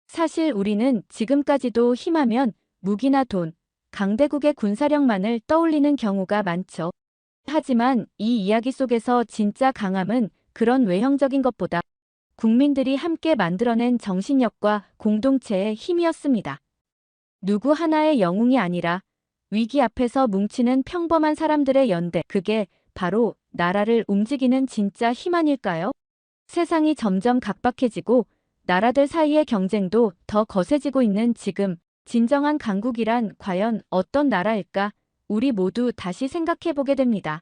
[SPEAKER 2] 사실 우리는 지금까지도 힘하면 무기나 돈, 강대국의 군사력만을 떠올리는 경우가 많죠. 하지만 이 이야기 속에서 진짜 강함은 그런 외형적인 것보다 국민들이 함께 만들어낸 정신력과 공동체의 힘이었습니다. 누구 하나의 영웅이 아니라 위기 앞에서 뭉치는 평범한 사람들의 연대, 그게 바로 나라를 움직이는 진짜 힘 아닐까요? 세상이 점점 각박해지고 나라들 사이의 경쟁도 더 거세지고 있는 지금, 진정한 강국이란 과연 어떤 나라일까? 우리 모두 다시 생각해보게 됩니다.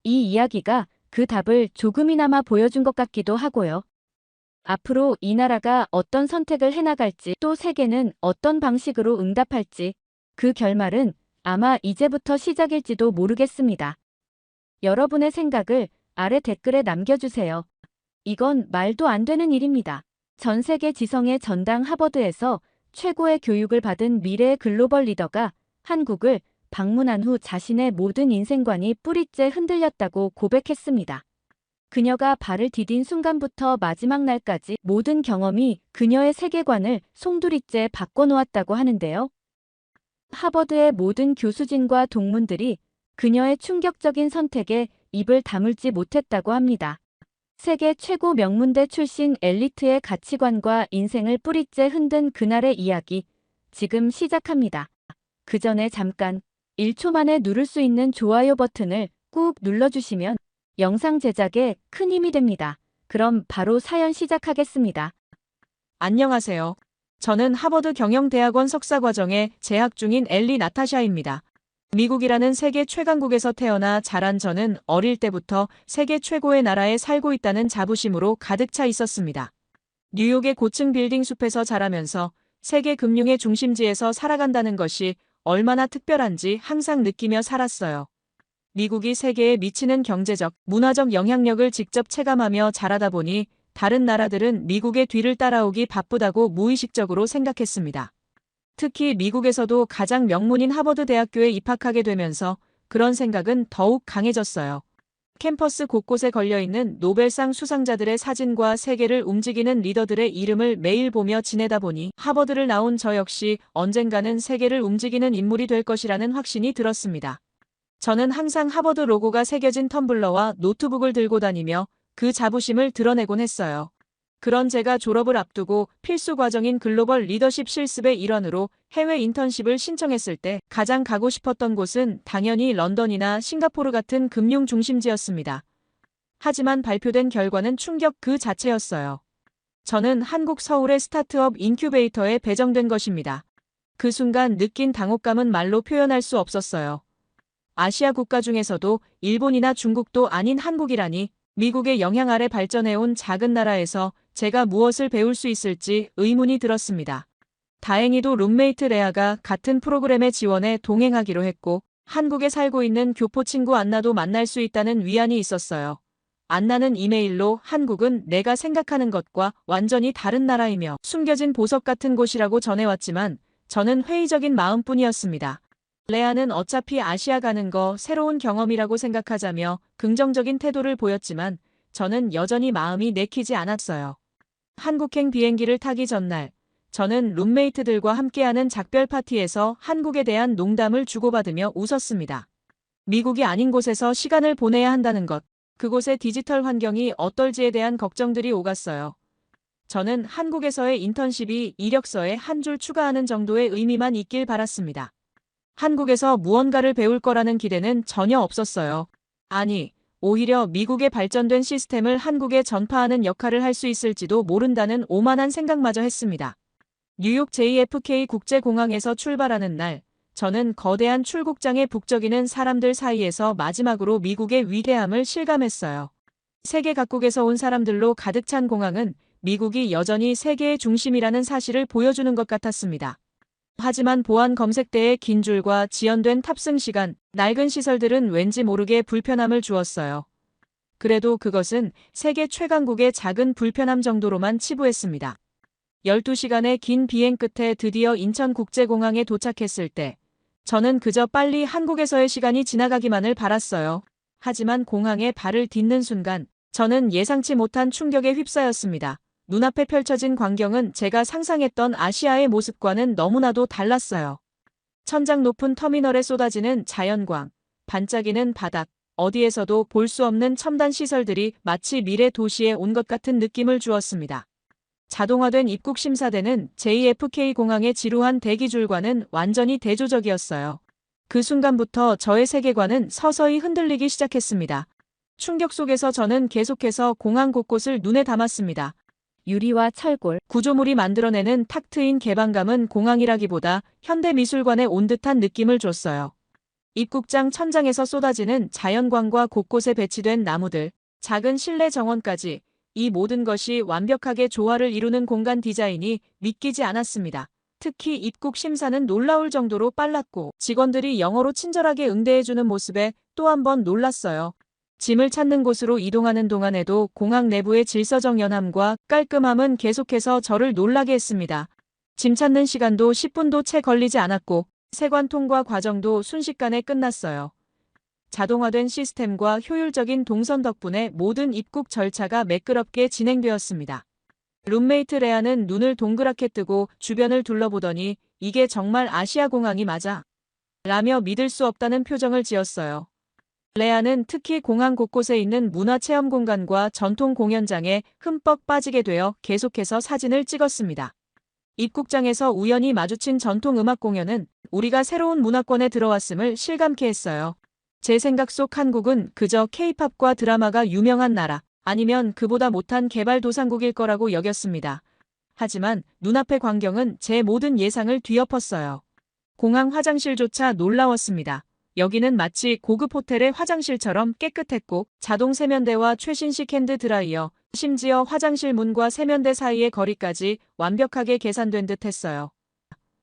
[SPEAKER 2] 이 이야기가 그 답을 조금이나마 보여준 것 같기도 하고요. 앞으로 이 나라가 어떤 선택을 해나갈지, 또 세계는 어떤 방식으로 응답할지, 그 결말은 아마 이제부터 시작일지도 모르겠습니다. 여러분의 생각을 아래 댓글에 남겨주세요. 이건 말도 안 되는 일입니다. 전 세계 지성의 전당 하버드에서 최고의 교육을 받은 미래의 글로벌 리더가 한국을 방문한 후 자신의 모든 인생관이 뿌리째 흔들렸다고 고백했습니다. 그녀가 발을 디딘 순간부터 마지막 날까지 모든 경험이 그녀의 세계관을 송두리째 바꿔놓았다고 하는데요. 하버드의 모든 교수진과 동문들이 그녀의 충격적인 선택에 입을 다물지 못했다고 합니다. 세계 최고 명문대 출신 엘리트의 가치관과 인생을 뿌리째 흔든 그날의 이야기, 지금 시작합니다. 그 전에 잠깐 1초 만에 누를 수 있는 좋아요 버튼을 꾹 눌러주시면 영상 제작에 큰 힘이 됩니다. 그럼 바로 사연 시작하겠습니다.
[SPEAKER 3] 안녕하세요. 저는 하버드 경영대학원 석사과정에 재학 중인 엘리 나타샤입니다. 미국이라는 세계 최강국에서 태어나 자란 저는 어릴 때부터 세계 최고의 나라에 살고 있다는 자부심으로 가득 차 있었습니다. 뉴욕의 고층 빌딩 숲에서 자라면서 세계 금융의 중심지에서 살아간다는 것이 얼마나 특별한지 항상 느끼며 살았어요. 미국이 세계에 미치는 경제적, 문화적 영향력을 직접 체감하며 자라다 보니 다른 나라들은 미국의 뒤를 따라오기 바쁘다고 무의식적으로 생각했습니다. 특히 미국에서도 가장 명문인 하버드 대학교에 입학하게 되면서 그런 생각은 더욱 강해졌어요. 캠퍼스 곳곳에 걸려있는 노벨상 수상자들의 사진과 세계를 움직이는 리더들의 이름을 매일 보며 지내다 보니 하버드를 나온 저 역시 언젠가는 세계를 움직이는 인물이 될 것이라는 확신이 들었습니다. 저는 항상 하버드 로고가 새겨진 텀블러와 노트북을 들고 다니며 그 자부심을 드러내곤 했어요. 그런 제가 졸업을 앞두고 필수 과정인 글로벌 리더십 실습의 일환으로 해외 인턴십을 신청했을 때 가장 가고 싶었던 곳은 당연히 런던이나 싱가포르 같은 금융 중심지였습니다. 하지만 발표된 결과는 충격 그 자체였어요. 저는 한국 서울의 스타트업 인큐베이터에 배정된 것입니다. 그 순간 느낀 당혹감은 말로 표현할 수 없었어요. 아시아 국가 중에서도 일본이나 중국도 아닌 한국이라니, 미국의 영향 아래 발전해온 작은 나라에서 제가 무엇을 배울 수 있을지 의문이 들었습니다. 다행히도 룸메이트 레아가 같은 프로그램의 지원에 동행하기로 했고 한국에 살고 있는 교포 친구 안나도 만날 수 있다는 위안이 있었어요. 안나는 이메일로 한국은 내가 생각하는 것과 완전히 다른 나라이며 숨겨진 보석 같은 곳이라고 전해왔지만 저는 회의적인 마음뿐이었습니다. 레아는 어차피 아시아 가는 거 새로운 경험이라고 생각하자며 긍정적인 태도를 보였지만 저는 여전히 마음이 내키지 않았어요. 한국행 비행기를 타기 전날, 저는 룸메이트들과 함께하는 작별 파티에서 한국에 대한 농담을 주고받으며 웃었습니다. 미국이 아닌 곳에서 시간을 보내야 한다는 것, 그곳의 디지털 환경이 어떨지에 대한 걱정들이 오갔어요. 저는 한국에서의 인턴십이 이력서에 한 줄 추가하는 정도의 의미만 있길 바랐습니다. 한국에서 무언가를 배울 거라는 기대는 전혀 없었어요. 아니, 오히려 미국의 발전된 시스템을 한국에 전파하는 역할을 할 수 있을지도 모른다는 오만한 생각마저 했습니다. 뉴욕 JFK 국제공항에서 출발하는 날, 저는 거대한 출국장에 북적이는 사람들 사이에서 마지막으로 미국의 위대함을 실감했어요. 세계 각국에서 온 사람들로 가득 찬 공항은 미국이 여전히 세계의 중심이라는 사실을 보여주는 것 같았습니다. 하지만 보안 검색대의 긴 줄과 지연된 탑승 시간, 낡은 시설들은 왠지 모르게 불편함을 주었어요. 그래도 그것은 세계 최강국의 작은 불편함 정도로만 치부했습니다. 12시간의 긴 비행 끝에 드디어 인천국제공항에 도착했을 때 저는 그저 빨리 한국에서의 시간이 지나가기만을 바랐어요. 하지만 공항에 발을 딛는 순간 저는 예상치 못한 충격에 휩싸였습니다. 눈앞에 펼쳐진 광경은 제가 상상했던 아시아의 모습과는 너무나도 달랐어요. 천장 높은 터미널에 쏟아지는 자연광, 반짝이는 바닥, 어디에서도 볼 수 없는 첨단 시설들이 마치 미래 도시에 온 것 같은 느낌을 주었습니다. 자동화된 입국 심사대는 JFK 공항의 지루한 대기줄과는 완전히 대조적이었어요. 그 순간부터 저의 세계관은 서서히 흔들리기 시작했습니다. 충격 속에서 저는 계속해서 공항 곳곳을 눈에 담았습니다.
[SPEAKER 2] 유리와 철골,
[SPEAKER 3] 구조물이 만들어내는 탁 트인 개방감은 공항이라기보다 현대미술관에 온 듯한 느낌을 줬어요. 입국장 천장에서 쏟아지는 자연광과 곳곳에 배치된 나무들, 작은 실내 정원까지 이 모든 것이 완벽하게 조화를 이루는 공간 디자인이 믿기지 않았습니다. 특히 입국 심사는 놀라울 정도로 빨랐고 직원들이 영어로 친절하게 응대해주는 모습에 또 한 번 놀랐어요. 짐을 찾는 곳으로 이동하는 동안에도 공항 내부의 질서정연함과 깔끔함은 계속해서 저를 놀라게 했습니다. 짐 찾는 시간도 10분도 채 걸리지 않았고 세관 통과 과정도 순식간에 끝났어요. 자동화된 시스템과 효율적인 동선 덕분에 모든 입국 절차가 매끄럽게 진행되었습니다. 룸메이트 레아는 눈을 동그랗게 뜨고 주변을 둘러보더니 이게 정말 아시아 공항이 맞아? 라며 믿을 수 없다는 표정을 지었어요. 레아는 특히 공항 곳곳에 있는 문화체험 공간과 전통 공연장에 흠뻑 빠지게 되어 계속해서 사진을 찍었습니다. 입국장에서 우연히 마주친 전통 음악 공연은 우리가 새로운 문화권에 들어왔음을 실감케 했어요. 제 생각 속 한국은 그저 K-팝과 드라마가 유명한 나라, 아니면 그보다 못한 개발도상국일 거라고 여겼습니다. 하지만 눈앞의 광경은 제 모든 예상을 뒤엎었어요. 공항 화장실조차 놀라웠습니다. 여기는 마치 고급 호텔의 화장실처럼 깨끗했고 자동 세면대와 최신식 핸드 드라이어, 심지어 화장실 문과 세면대 사이의 거리까지 완벽하게 계산된 듯 했어요.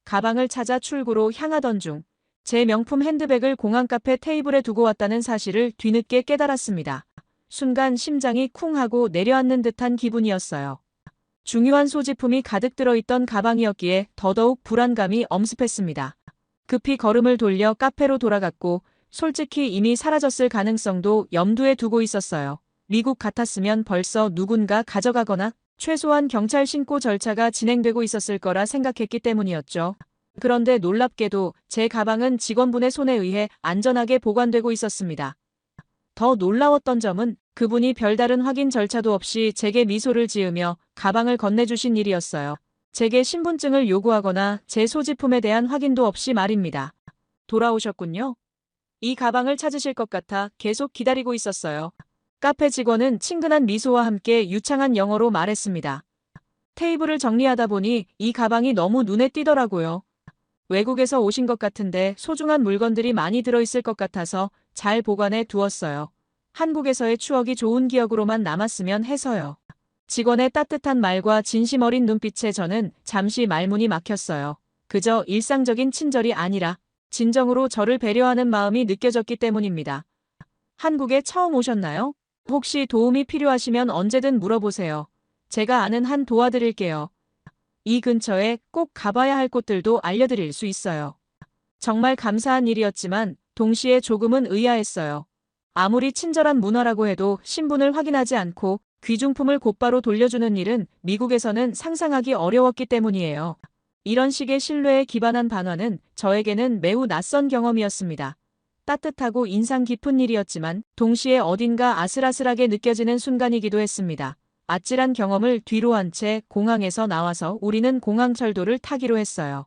[SPEAKER 3] 가방을 찾아 출구로 향하던 중 제 명품 핸드백을 공항 카페 테이블에 두고 왔다는 사실을 뒤늦게 깨달았습니다. 순간 심장이 쿵 하고 내려앉는 듯한 기분이었어요. 중요한 소지품이 가득 들어있던 가방이었기에 더더욱 불안감이 엄습했습니다. 급히 걸음을 돌려 카페로 돌아갔고 솔직히 이미 사라졌을 가능성도 염두에 두고 있었어요. 미국 같았으면 벌써 누군가 가져가거나 최소한 경찰 신고 절차가 진행되고 있었을 거라 생각했기 때문이었죠. 그런데 놀랍게도 제 가방은 직원분의 손에 의해 안전하게 보관되고 있었습니다. 더 놀라웠던 점은 그분이 별다른 확인 절차도 없이 제게 미소를 지으며 가방을 건네주신 일이었어요. 제게 신분증을 요구하거나 제 소지품에 대한 확인도 없이 말입니다. 돌아오셨군요. 이 가방을 찾으실 것 같아 계속 기다리고 있었어요. 카페 직원은 친근한 미소와 함께 유창한 영어로 말했습니다. 테이블을 정리하다 보니 이 가방이 너무 눈에 띄더라고요. 외국에서 오신 것 같은데 소중한 물건들이 많이 들어있을 것 같아서 잘 보관해 두었어요. 한국에서의 추억이 좋은 기억으로만 남았으면 해서요. 직원의 따뜻한 말과 진심 어린 눈빛에 저는 잠시 말문이 막혔어요. 그저 일상적인 친절이 아니라 진정으로 저를 배려하는 마음이 느껴졌기 때문입니다. 한국에 처음 오셨나요? 혹시 도움이 필요하시면 언제든 물어보세요. 제가 아는 한 도와드릴게요. 이 근처에 꼭 가봐야 할 곳들도 알려드릴 수 있어요. 정말 감사한 일이었지만 동시에 조금은 의아했어요. 아무리 친절한 문화라고 해도 신분을 확인하지 않고 귀중품을 곧바로 돌려주는 일은 미국에서는 상상하기 어려웠기 때문이에요. 이런 식의 신뢰에 기반한 반환은 저에게는 매우 낯선 경험이었습니다. 따뜻하고 인상 깊은 일이었지만 동시에 어딘가 아슬아슬하게 느껴지는 순간이기도 했습니다. 아찔한 경험을 뒤로 한 채 공항에서 나와서 우리는 공항철도를 타기로 했어요.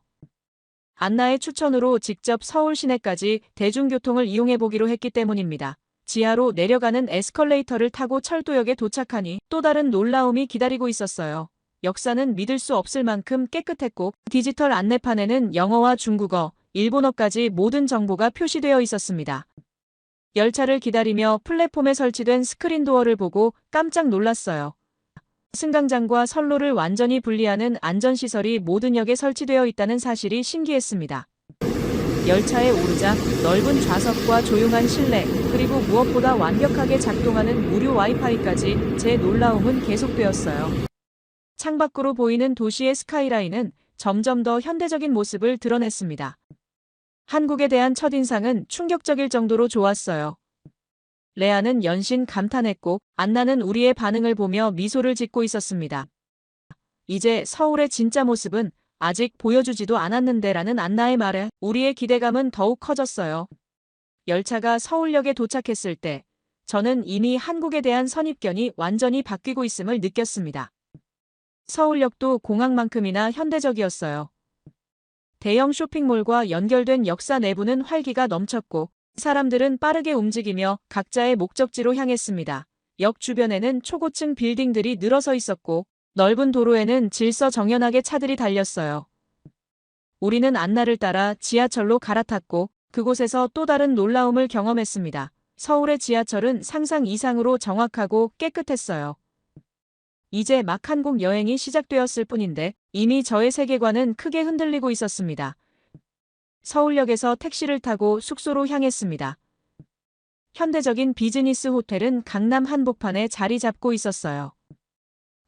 [SPEAKER 3] 안나의 추천으로 직접 서울 시내까지 대중교통을 이용해보기로 했기 때문입니다. 지하로 내려가는 에스컬레이터를 타고 철도역에 도착하니 또 다른 놀라움이 기다리고 있었어요. 역사는 믿을 수 없을 만큼 깨끗했고 디지털 안내판에는 영어와 중국어, 일본어까지 모든 정보가 표시되어 있었습니다. 열차를 기다리며 플랫폼에 설치된 스크린 도어를 보고 깜짝 놀랐어요. 승강장과 선로를 완전히 분리하는 안전시설이 모든 역에 설치되어 있다는 사실이 신기했습니다. 열차에 오르자 넓은 좌석과 조용한 실내, 그리고 무엇보다 완벽하게 작동하는 무료 와이파이까지 제 놀라움은 계속되었어요. 창밖으로 보이는 도시의 스카이라인은 점점 더 현대적인 모습을 드러냈습니다. 한국에 대한 첫인상은 충격적일 정도로 좋았어요. 레아는 연신 감탄했고 안나는 우리의 반응을 보며 미소를 짓고 있었습니다. 이제 서울의 진짜 모습은 아직 보여주지도 않았는데라는 안나의 말에 우리의 기대감은 더욱 커졌어요. 열차가 서울역에 도착했을 때 저는 이미 한국에 대한 선입견이 완전히 바뀌고 있음을 느꼈습니다. 서울역도 공항만큼이나 현대적이었어요. 대형 쇼핑몰과 연결된 역사 내부는 활기가 넘쳤고 사람들은 빠르게 움직이며 각자의 목적지로 향했습니다. 역 주변에는 초고층 빌딩들이 늘어서 있었고 넓은 도로에는 질서정연하게 차들이 달렸어요. 우리는 안나를 따라 지하철로 갈아탔고 그곳에서 또 다른 놀라움을 경험했습니다. 서울의 지하철은 상상 이상으로 정확하고 깨끗했어요. 이제 막 한국 여행이 시작되었을 뿐인데 이미 저의 세계관은 크게 흔들리고 있었습니다. 서울역에서 택시를 타고 숙소로 향했습니다. 현대적인 비즈니스 호텔은 강남 한복판에 자리 잡고 있었어요.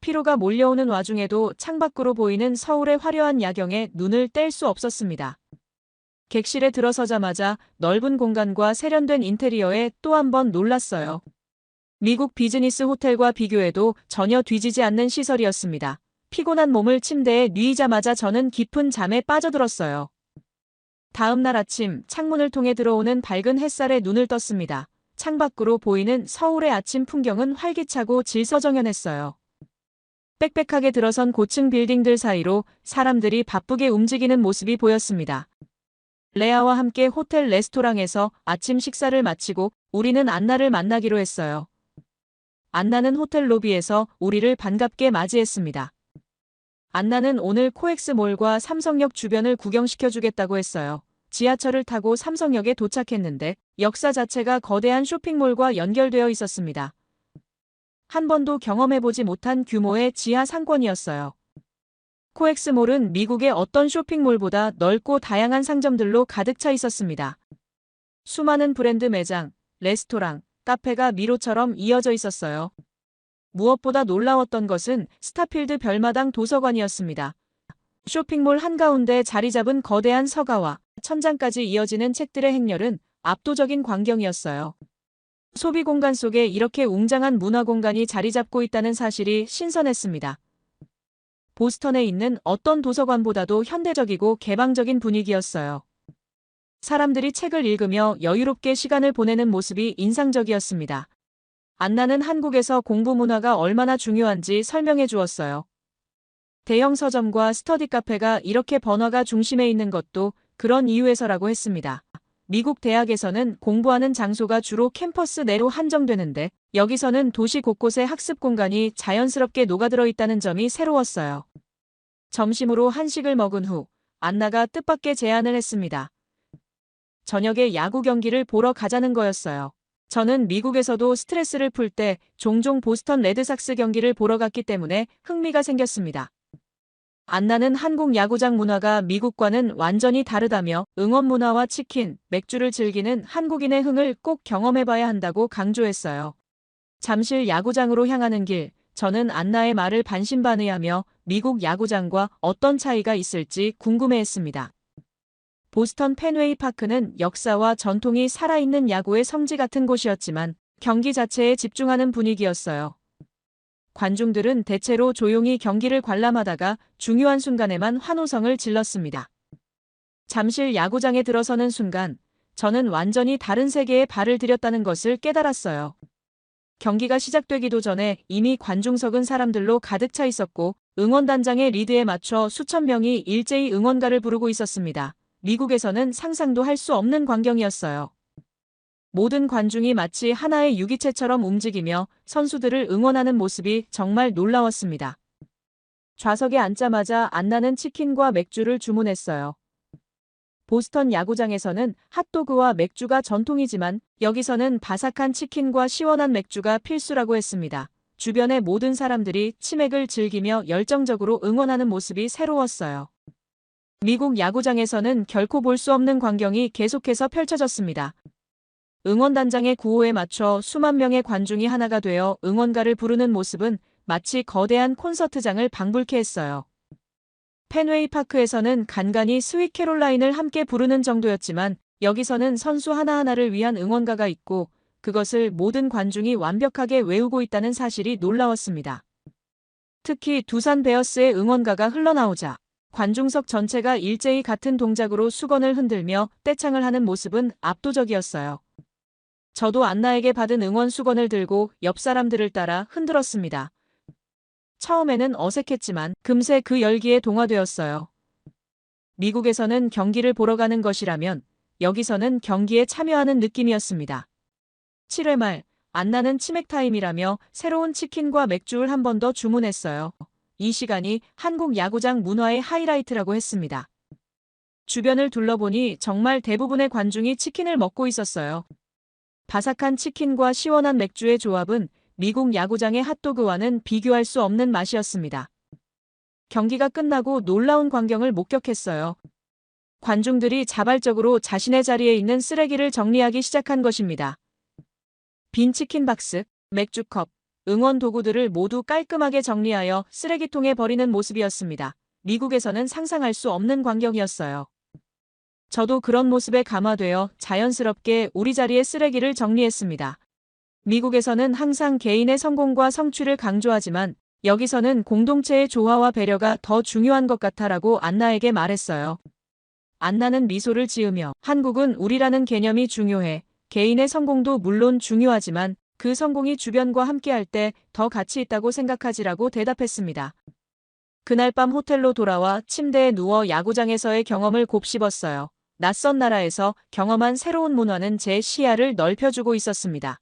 [SPEAKER 3] 피로가 몰려오는 와중에도 창밖으로 보이는 서울의 화려한 야경에 눈을 뗄 수 없었습니다. 객실에 들어서자마자 넓은 공간과 세련된 인테리어에 또 한 번 놀랐어요. 미국 비즈니스 호텔과 비교해도 전혀 뒤지지 않는 시설이었습니다. 피곤한 몸을 침대에 누이자마자 저는 깊은 잠에 빠져들었어요. 다음 날 아침 창문을 통해 들어오는 밝은 햇살에 눈을 떴습니다. 창밖으로 보이는 서울의 아침 풍경은 활기차고 질서정연했어요. 빽빽하게 들어선 고층 빌딩들 사이로 사람들이 바쁘게 움직이는 모습이 보였습니다. 레아와 함께 호텔 레스토랑에서 아침 식사를 마치고 우리는 안나를 만나기로 했어요. 안나는 호텔 로비에서 우리를 반갑게 맞이했습니다. 안나는 오늘 코엑스몰과 삼성역 주변을 구경시켜주겠다고 했어요. 지하철을 타고 삼성역에 도착했는데 역사 자체가 거대한 쇼핑몰과 연결되어 있었습니다. 한 번도 경험해보지 못한 규모의 지하 상권이었어요. 코엑스몰은 미국의 어떤 쇼핑몰보다 넓고 다양한 상점들로 가득 차 있었습니다. 수많은 브랜드 매장, 레스토랑, 카페가 미로처럼 이어져 있었어요. 무엇보다 놀라웠던 것은 스타필드 별마당 도서관이었습니다. 쇼핑몰 한가운데 자리 잡은 거대한 서가와 천장까지 이어지는 책들의 행렬은 압도적인 광경이었어요. 소비 공간 속에 이렇게 웅장한 문화 공간이 자리 잡고 있다는 사실이 신선했습니다. 보스턴에 있는 어떤 도서관보다도 현대적이고 개방적인 분위기였어요. 사람들이 책을 읽으며 여유롭게 시간을 보내는 모습이 인상적이었습니다. 안나는 한국에서 공부 문화가 얼마나 중요한지 설명해 주었어요. 대형 서점과 스터디 카페가 이렇게 번화가 중심에 있는 것도 그런 이유에서라고 했습니다. 미국 대학에서는 공부하는 장소가 주로 캠퍼스 내로 한정되는데 여기서는 도시 곳곳에 학습 공간이 자연스럽게 녹아들어 있다는 점이 새로웠어요. 점심으로 한식을 먹은 후 안나가 뜻밖의 제안을 했습니다. 저녁에 야구 경기를 보러 가자는 거였어요. 저는 미국에서도 스트레스를 풀 때 종종 보스턴 레드삭스 경기를 보러 갔기 때문에 흥미가 생겼습니다. 안나는 한국 야구장 문화가 미국과는 완전히 다르다며 응원 문화와 치킨, 맥주를 즐기는 한국인의 흥을 꼭 경험해봐야 한다고 강조했어요. 잠실 야구장으로 향하는 길, 저는 안나의 말을 반신반의하며 미국 야구장과 어떤 차이가 있을지 궁금해했습니다. 보스턴 펜웨이 파크는 역사와 전통이 살아있는 야구의 성지 같은 곳이었지만 경기 자체에 집중하는 분위기였어요. 관중들은 대체로 조용히 경기를 관람하다가 중요한 순간에만 환호성을 질렀습니다. 잠실 야구장에 들어서는 순간 저는 완전히 다른 세계에 발을 들였다는 것을 깨달았어요. 경기가 시작되기도 전에 이미 관중석은 사람들로 가득 차 있었고 응원단장의 리드에 맞춰 수천 명이 일제히 응원가를 부르고 있었습니다. 미국에서는 상상도 할 수 없는 광경이었어요. 모든 관중이 마치 하나의 유기체처럼 움직이며 선수들을 응원하는 모습이 정말 놀라웠습니다. 좌석에 앉자마자 안나는 치킨과 맥주를 주문했어요. 보스턴 야구장에서는 핫도그와 맥주가 전통이지만 여기서는 바삭한 치킨과 시원한 맥주가 필수라고 했습니다. 주변의 모든 사람들이 치맥을 즐기며 열정적으로 응원하는 모습이 새로웠어요. 미국 야구장에서는 결코 볼 수 없는 광경이 계속해서 펼쳐졌습니다. 응원단장의 구호에 맞춰 수만 명의 관중이 하나가 되어 응원가를 부르는 모습은 마치 거대한 콘서트장을 방불케 했어요. 펜웨이 파크에서는 간간히 스윗 캐롤라인을 함께 부르는 정도였지만 여기서는 선수 하나하나를 위한 응원가가 있고 그것을 모든 관중이 완벽하게 외우고 있다는 사실이 놀라웠습니다. 특히 두산 베어스의 응원가가 흘러나오자 관중석 전체가 일제히 같은 동작으로 수건을 흔들며 떼창을 하는 모습은 압도적이었어요. 저도 안나에게 받은 응원 수건을 들고 옆 사람들을 따라 흔들었습니다. 처음에는 어색했지만 금세 그 열기에 동화되었어요. 미국에서는 경기를 보러 가는 것이라면 여기서는 경기에 참여하는 느낌이었습니다. 7회 말 안나는 치맥 타임이라며 새로운 치킨과 맥주를 한 번 더 주문했어요. 이 시간이 한국 야구장 문화의 하이라이트라고 했습니다. 주변을 둘러보니 정말 대부분의 관중이 치킨을 먹고 있었어요. 바삭한 치킨과 시원한 맥주의 조합은 미국 야구장의 핫도그와는 비교할 수 없는 맛이었습니다. 경기가 끝나고 놀라운 광경을 목격했어요. 관중들이 자발적으로 자신의 자리에 있는 쓰레기를 정리하기 시작한 것입니다. 빈 치킨 박스, 맥주컵, 응원 도구들을 모두 깔끔하게 정리하여 쓰레기통에 버리는 모습이었습니다. 미국에서는 상상할 수 없는 광경이었어요. 저도 그런 모습에 감화되어 자연스럽게 우리 자리의 쓰레기를 정리했습니다. 미국에서는 항상 개인의 성공과 성취를 강조하지만 여기서는 공동체의 조화와 배려가 더 중요한 것 같아라고 안나에게 말했어요. 안나는 미소를 지으며 한국은 우리라는 개념이 중요해. 개인의 성공도 물론 중요하지만 그 성공이 주변과 함께할 때 더 가치 있다고 생각하지라고 대답했습니다. 그날 밤 호텔로 돌아와 침대에 누워 야구장에서의 경험을 곱씹었어요. 낯선 나라에서 경험한 새로운 문화는 제 시야를 넓혀주고 있었습니다.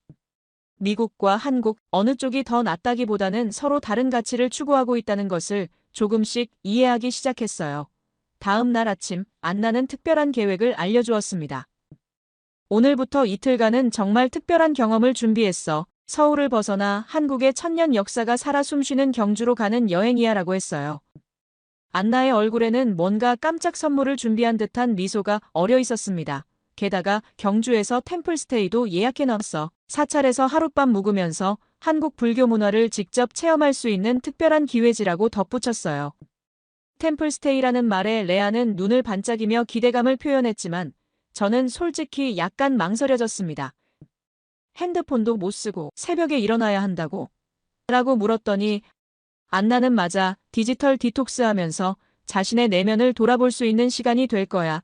[SPEAKER 3] 미국과 한국 어느 쪽이 더 낫다기보다는 서로 다른 가치를 추구하고 있다는 것을 조금씩 이해하기 시작했어요. 다음 날 아침 안나는 특별한 계획을 알려주었습니다. 오늘부터 이틀간은 정말 특별한 경험을 준비했어. 서울을 벗어나 한국의 천년 역사가 살아 숨쉬는 경주로 가는 여행이야라고 했어요. 안나의 얼굴에는 뭔가 깜짝 선물을 준비한 듯한 미소가 어려 있었습니다. 게다가 경주에서 템플스테이도 예약해놨어. 사찰에서 하룻밤 묵으면서 한국 불교 문화를 직접 체험할 수 있는 특별한 기회지라고 덧붙였어요. 템플스테이라는 말에 레아는 눈을 반짝이며 기대감을 표현했지만 저는 솔직히 약간 망설여졌습니다. 핸드폰도 못 쓰고 새벽에 일어나야 한다고? 라고 물었더니 안나는 맞아. 디지털 디톡스하면서 자신의 내면을 돌아볼 수 있는 시간이 될 거야.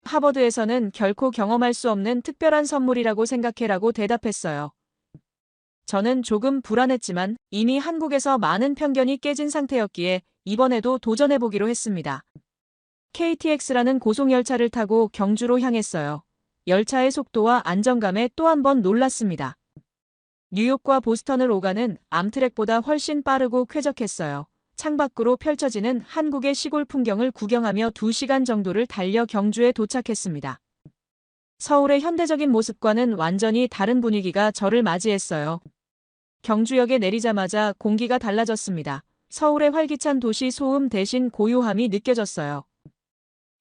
[SPEAKER 3] 하버드에서는 결코 경험할 수 없는 특별한 선물이라고 생각해라고 대답했어요. 저는 조금 불안했지만 이미 한국에서 많은 편견이 깨진 상태였기에 이번에도 도전해보기로 했습니다. KTX라는 고속열차를 타고 경주로 향했어요. 열차의 속도와 안정감에 또 한 번 놀랐습니다. 뉴욕과 보스턴을 오가는 암트랙보다 훨씬 빠르고 쾌적했어요. 창밖으로 펼쳐지는 한국의 시골 풍경을 구경하며 2시간 정도를 달려 경주에 도착했습니다. 서울의 현대적인 모습과는 완전히 다른 분위기가 저를 맞이했어요. 경주역에 내리자마자 공기가 달라졌습니다. 서울의 활기찬 도시 소음 대신 고요함이 느껴졌어요.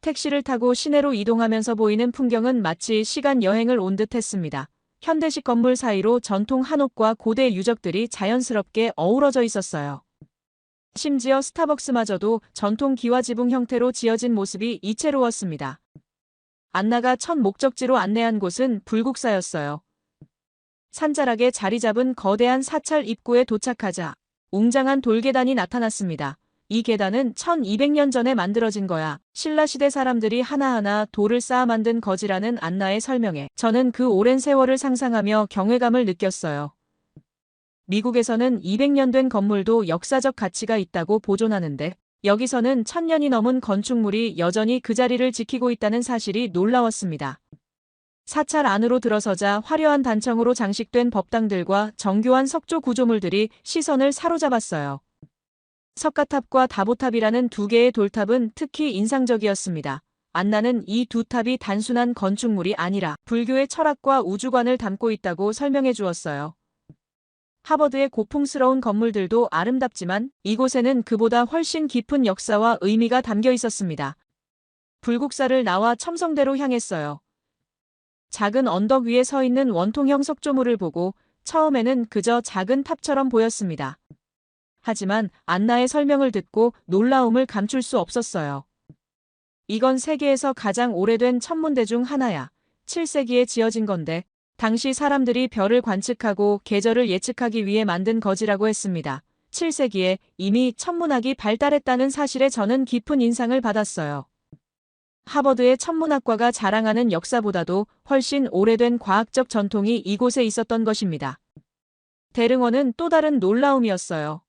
[SPEAKER 3] 택시를 타고 시내로 이동하면서 보이는 풍경은 마치 시간 여행을 온 듯했습니다. 현대식 건물 사이로 전통 한옥과 고대 유적들이 자연스럽게 어우러져 있었어요. 심지어 스타벅스마저도 전통 기와지붕 형태로 지어진 모습이 이채로웠습니다. 안나가 첫 목적지로 안내한 곳은 불국사였어요. 산자락에 자리 잡은 거대한 사찰 입구에 도착하자 웅장한 돌계단이 나타났습니다. 이 계단은 1200년 전에 만들어진 거야. 신라시대 사람들이 하나하나 돌을 쌓아 만든 거지라는 안나의 설명에 저는 그 오랜 세월을 상상하며 경외감을 느꼈어요. 미국에서는 200년 된 건물도 역사적 가치가 있다고 보존하는데 여기서는 1000년이 넘은 건축물이 여전히 그 자리를 지키고 있다는 사실이 놀라웠습니다. 사찰 안으로 들어서자 화려한 단청으로 장식된 법당들과 정교한 석조 구조물들이 시선을 사로잡았어요. 석가탑과 다보탑이라는 두 개의 돌탑은 특히 인상적이었습니다. 안나는 이 두 탑이 단순한 건축물이 아니라 불교의 철학과 우주관을 담고 있다고 설명해 주었어요. 하버드의 고풍스러운 건물들도 아름답지만 이곳에는 그보다 훨씬 깊은 역사와 의미가 담겨 있었습니다. 불국사를 나와 첨성대로 향했어요. 작은 언덕 위에 서 있는 원통형 석조물을 보고 처음에는 그저 작은 탑처럼 보였습니다. 하지만 안나의 설명을 듣고 놀라움을 감출 수 없었어요. 이건 세계에서 가장 오래된 천문대 중 하나야. 7세기에 지어진 건데 당시 사람들이 별을 관측하고 계절을 예측하기 위해 만든 거지라고 했습니다. 7세기에 이미 천문학이 발달했다는 사실에 저는 깊은 인상을 받았어요. 하버드의 천문학과가 자랑하는 역사보다도 훨씬 오래된 과학적 전통이 이곳에 있었던 것입니다. 대릉원은 또 다른 놀라움이었어요.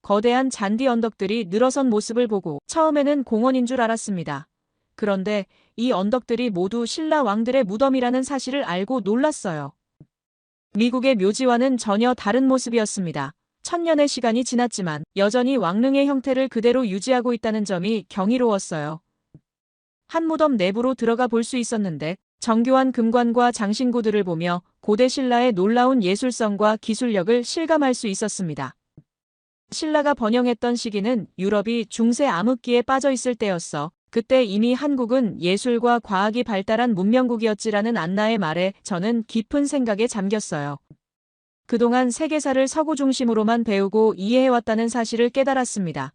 [SPEAKER 3] 거대한 잔디 언덕들이 늘어선 모습을 보고 처음에는 공원인 줄 알았습니다. 그런데 이 언덕들이 모두 신라 왕들의 무덤이라는 사실을 알고 놀랐어요. 미국의 묘지와는 전혀 다른 모습이었습니다. 1000년의 시간이 지났지만 여전히 왕릉의 형태를 그대로 유지하고 있다는 점이 경이로웠어요. 한 무덤 내부로 들어가 볼 수 있었는데 정교한 금관과 장신구들을 보며 고대 신라의 놀라운 예술성과 기술력을 실감할 수 있었습니다. 신라가 번영했던 시기는 유럽이 중세 암흑기에 빠져 있을 때였어. 그때 이미 한국은 예술과 과학이 발달한 문명국이었지라는 안나의 말에 저는 깊은 생각에 잠겼어요. 그동안 세계사를 서구 중심으로만 배우고 이해해왔다는 사실을 깨달았습니다.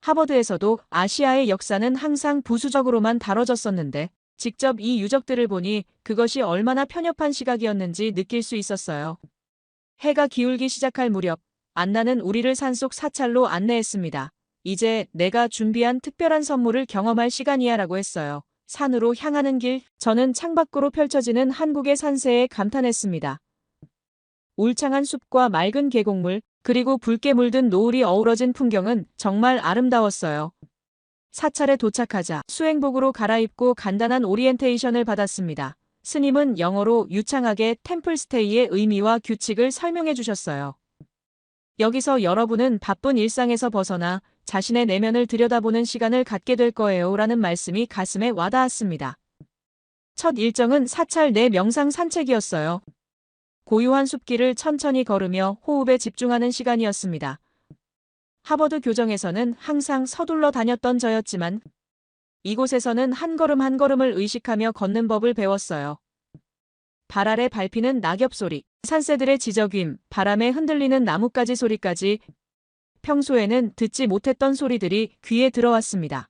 [SPEAKER 3] 하버드에서도 아시아의 역사는 항상 부수적으로만 다뤄졌었는데 직접 이 유적들을 보니 그것이 얼마나 편협한 시각이었는지 느낄 수 있었어요. 해가 기울기 시작할 무렵 안나는 우리를 산속 사찰로 안내했습니다. 이제 내가 준비한 특별한 선물을 경험할 시간이야 라고 했어요. 산으로 향하는 길, 저는 창밖으로 펼쳐지는 한국의 산세에 감탄했습니다. 울창한 숲과 맑은 계곡물, 그리고 붉게 물든 노을이 어우러진 풍경은 정말 아름다웠어요. 사찰에 도착하자 수행복으로 갈아입고 간단한 오리엔테이션을 받았습니다. 스님은 영어로 유창하게 템플스테이의 의미와 규칙을 설명해 주셨어요. 여기서 여러분은 바쁜 일상에서 벗어나 자신의 내면을 들여다보는 시간을 갖게 될 거예요 라는 말씀이 가슴에 와닿았습니다. 첫 일정은 사찰 내 명상 산책이었어요. 고요한 숲길을 천천히 걸으며 호흡에 집중하는 시간이었습니다. 하버드 교정에서는 항상 서둘러 다녔던 저였지만 이곳에서는 한 걸음 한 걸음을 의식하며 걷는 법을 배웠어요. 발 아래 밟히는 낙엽 소리, 산새들의 지저귀임, 바람에 흔들리는 나뭇가지 소리까지 평소에는 듣지 못했던 소리들이 귀에 들어왔습니다.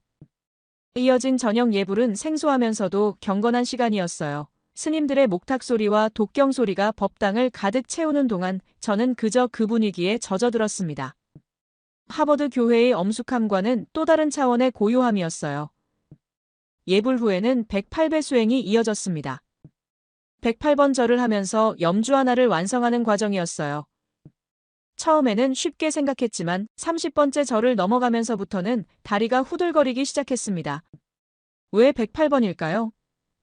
[SPEAKER 3] 이어진 저녁 예불은 생소하면서도 경건한 시간이었어요. 스님들의 목탁 소리와 독경 소리가 법당을 가득 채우는 동안 저는 그저 그 분위기에 젖어들었습니다. 하버드 교회의 엄숙함과는 또 다른 차원의 고요함이었어요. 예불 후에는 108배 수행이 이어졌습니다. 108번 절을 하면서 염주 하나를 완성하는 과정이었어요. 처음에는 쉽게 생각했지만 30번째 절을 넘어가면서부터는 다리가 후들거리기 시작했습니다. 왜 108번일까요?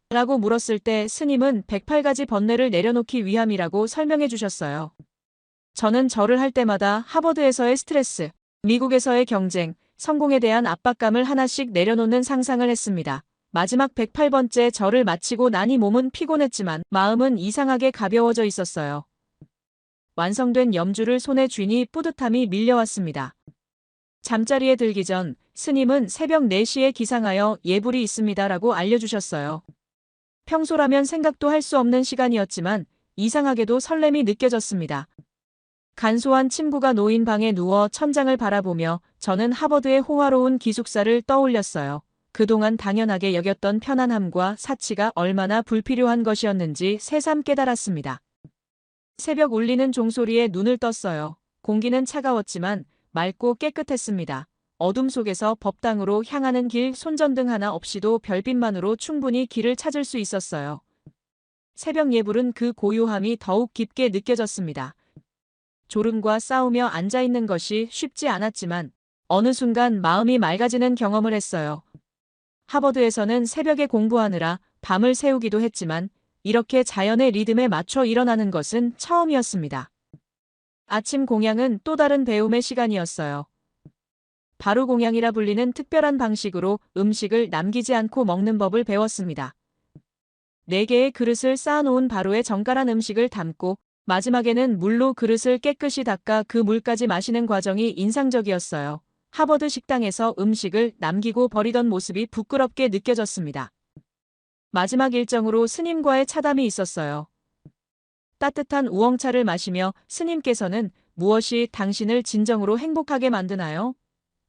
[SPEAKER 3] 라고 물었을 때 스님은 108가지 번뇌를 내려놓기 위함이라고 설명해 주셨어요. 저는 절을 할 때마다 하버드에서의 스트레스, 미국에서의 경쟁, 성공에 대한 압박감을 하나씩 내려놓는 상상을 했습니다. 마지막 108번째 절을 마치고 나니 몸은 피곤했지만 마음은 이상하게 가벼워져 있었어요. 완성된 염주를 손에 쥐니 뿌듯함이 밀려왔습니다. 잠자리에 들기 전 스님은 새벽 4시에 기상하여 예불이 있습니다라고 알려주셨어요. 평소라면 생각도 할 수 없는 시간이었지만 이상하게도 설렘이 느껴졌습니다. 간소한 침구가 놓인 방에 누워 천장을 바라보며 저는 하버드의 호화로운 기숙사를 떠올렸어요. 그동안 당연하게 여겼던 편안함과 사치가 얼마나 불필요한 것이었는지 새삼 깨달았습니다. 새벽 울리는 종소리에 눈을 떴어요. 공기는 차가웠지만 맑고 깨끗했습니다. 어둠 속에서 법당으로 향하는 길 손전등 하나 없이도 별빛만으로 충분히 길을 찾을 수 있었어요. 새벽 예불은 그 고요함이 더욱 깊게 느껴졌습니다. 졸음과 싸우며 앉아있는 것이 쉽지 않았지만 어느 순간 마음이 맑아지는 경험을 했어요. 하버드에서는 새벽에 공부하느라 밤을 새우기도 했지만 이렇게 자연의 리듬에 맞춰 일어나는 것은 처음이었습니다. 아침 공양은 또 다른 배움의 시간이었어요. 바로 공양이라 불리는 특별한 방식으로 음식을 남기지 않고 먹는 법을 배웠습니다. 4개의 그릇을 쌓아놓은 바로에 정갈한 음식을 담고 마지막에는 물로 그릇을 깨끗이 닦아 그 물까지 마시는 과정이 인상적이었어요. 하버드 식당에서 음식을 남기고 버리던 모습이 부끄럽게 느껴졌습니다. 마지막 일정으로 스님과의 차담이 있었어요. 따뜻한 우엉차를 마시며 스님께서는 무엇이 당신을 진정으로 행복하게 만드나요?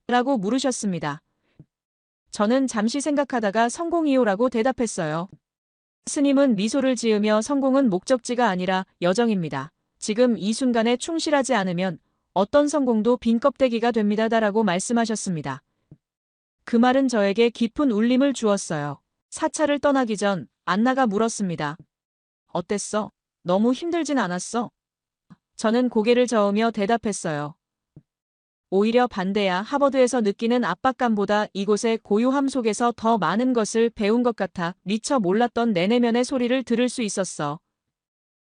[SPEAKER 3] 라고 물으셨습니다. 저는 잠시 생각하다가 성공이요라고 대답했어요. 스님은 미소를 지으며 성공은 목적지가 아니라 여정입니다. 지금 이 순간에 충실하지 않으면 어떤 성공도 빈 껍데기가 됩니다라고 말씀하셨습니다. 그 말은 저에게 깊은 울림을 주었어요. 사찰을 떠나기 전 안나가 물었습니다. 어땠어? 너무 힘들진 않았어? 저는 고개를 저으며 대답했어요. 오히려 반대야. 하버드에서 느끼는 압박감보다 이곳의 고요함 속에서 더 많은 것을 배운 것 같아 미처 몰랐던 내 내면의 소리를 들을 수 있었어.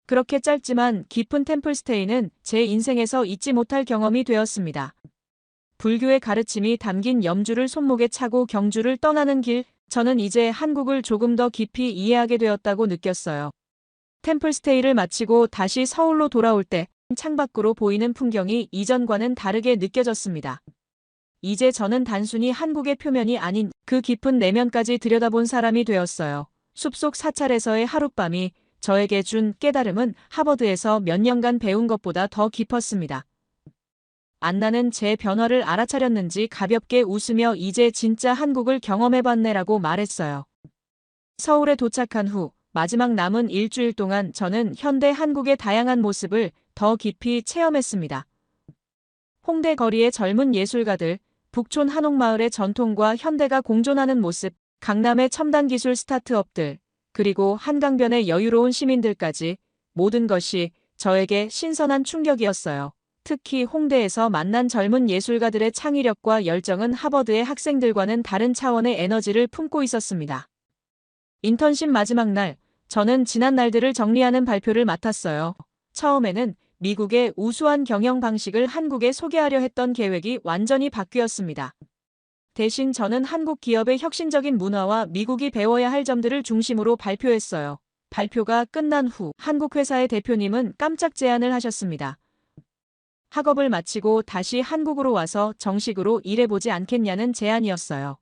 [SPEAKER 3] 그렇게 짧지만 깊은 템플스테이는 제 인생에서 잊지 못할 경험이 되었습니다. 불교의 가르침이 담긴 염주를 손목에 차고 경주를 떠나는 길, 저는 이제 한국을 조금 더 깊이 이해하게 되었다고 느꼈어요. 템플스테이를 마치고 다시 서울로 돌아올 때 창밖으로 보이는 풍경이 이전과는 다르게 느껴졌습니다. 이제 저는 단순히 한국의 표면이 아닌 그 깊은 내면까지 들여다본 사람이 되었어요. 숲속 사찰에서의 하룻밤이 저에게 준 깨달음은 하버드에서 몇 년간 배운 것보다 더 깊었습니다. 안나는 제 변화를 알아차렸는지 가볍게 웃으며 이제 진짜 한국을 경험해봤네라고 말했어요. 서울에 도착한 후 마지막 남은 일주일 동안 저는 현대 한국의 다양한 모습을 더 깊이 체험했습니다. 홍대 거리의 젊은 예술가들, 북촌 한옥마을의 전통과 현대가 공존하는 모습, 강남의 첨단 기술 스타트업들, 그리고 한강변의 여유로운 시민들까지 모든 것이 저에게 신선한 충격이었어요. 특히 홍대에서 만난 젊은 예술가들의 창의력과 열정은 하버드의 학생들과는 다른 차원의 에너지를 품고 있었습니다. 인턴십 마지막 날, 저는 지난 날들을 정리하는 발표를 맡았어요. 처음에는 미국의 우수한 경영 방식을 한국에 소개하려 했던 계획이 완전히 바뀌었습니다. 대신 저는 한국 기업의 혁신적인 문화와 미국이 배워야 할 점들을 중심으로 발표했어요. 발표가 끝난 후 한국 회사의 대표님은 깜짝 제안을 하셨습니다. 학업을 마치고 다시 한국으로 와서 정식으로 일해보지 않겠냐는 제안이었어요.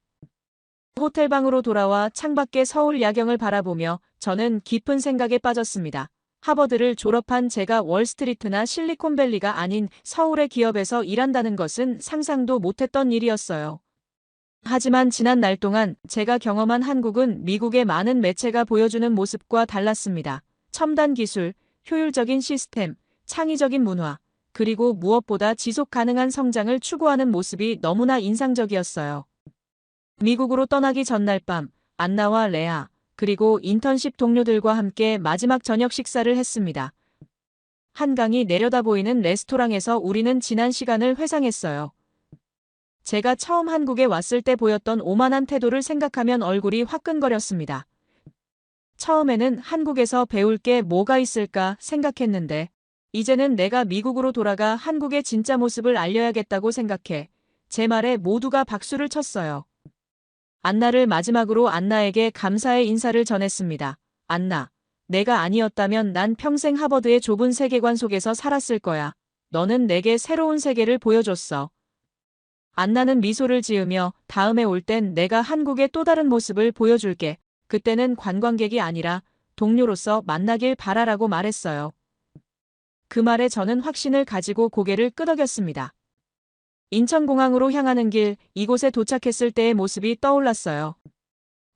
[SPEAKER 3] 호텔방으로 돌아와 창밖의 서울 야경을 바라보며 저는 깊은 생각에 빠졌습니다. 하버드를 졸업한 제가 월스트리트나 실리콘밸리가 아닌 서울의 기업에서 일한다는 것은 상상도 못했던 일이었어요. 하지만 지난 날 동안 제가 경험한 한국은 미국의 많은 매체가 보여주는 모습과 달랐습니다. 첨단 기술, 효율적인 시스템, 창의적인 문화, 그리고 무엇보다 지속 가능한 성장을 추구하는 모습이 너무나 인상적이었어요. 미국으로 떠나기 전날 밤, 안나와 레아, 그리고 인턴십 동료들과 함께 마지막 저녁 식사를 했습니다. 한강이 내려다 보이는 레스토랑에서 우리는 지난 시간을 회상했어요. 제가 처음 한국에 왔을 때 보였던 오만한 태도를 생각하면 얼굴이 화끈거렸습니다. 처음에는 한국에서 배울 게 뭐가 있을까 생각했는데 이제는 내가 미국으로 돌아가 한국의 진짜 모습을 알려야겠다고 생각해 제 말에 모두가 박수를 쳤어요. 안나를 마지막으로 안나에게 감사의 인사를 전했습니다. 안나, 내가 아니었다면 난 평생 하버드의 좁은 세계관 속에서 살았을 거야. 너는 내게 새로운 세계를 보여줬어. 안나는 미소를 지으며 다음에 올 땐 내가 한국의 또 다른 모습을 보여줄게. 그때는 관광객이 아니라 동료로서 만나길 바라라고 말했어요. 그 말에 저는 확신을 가지고 고개를 끄덕였습니다. 인천공항으로 향하는 길, 이곳에 도착했을 때의 모습이 떠올랐어요.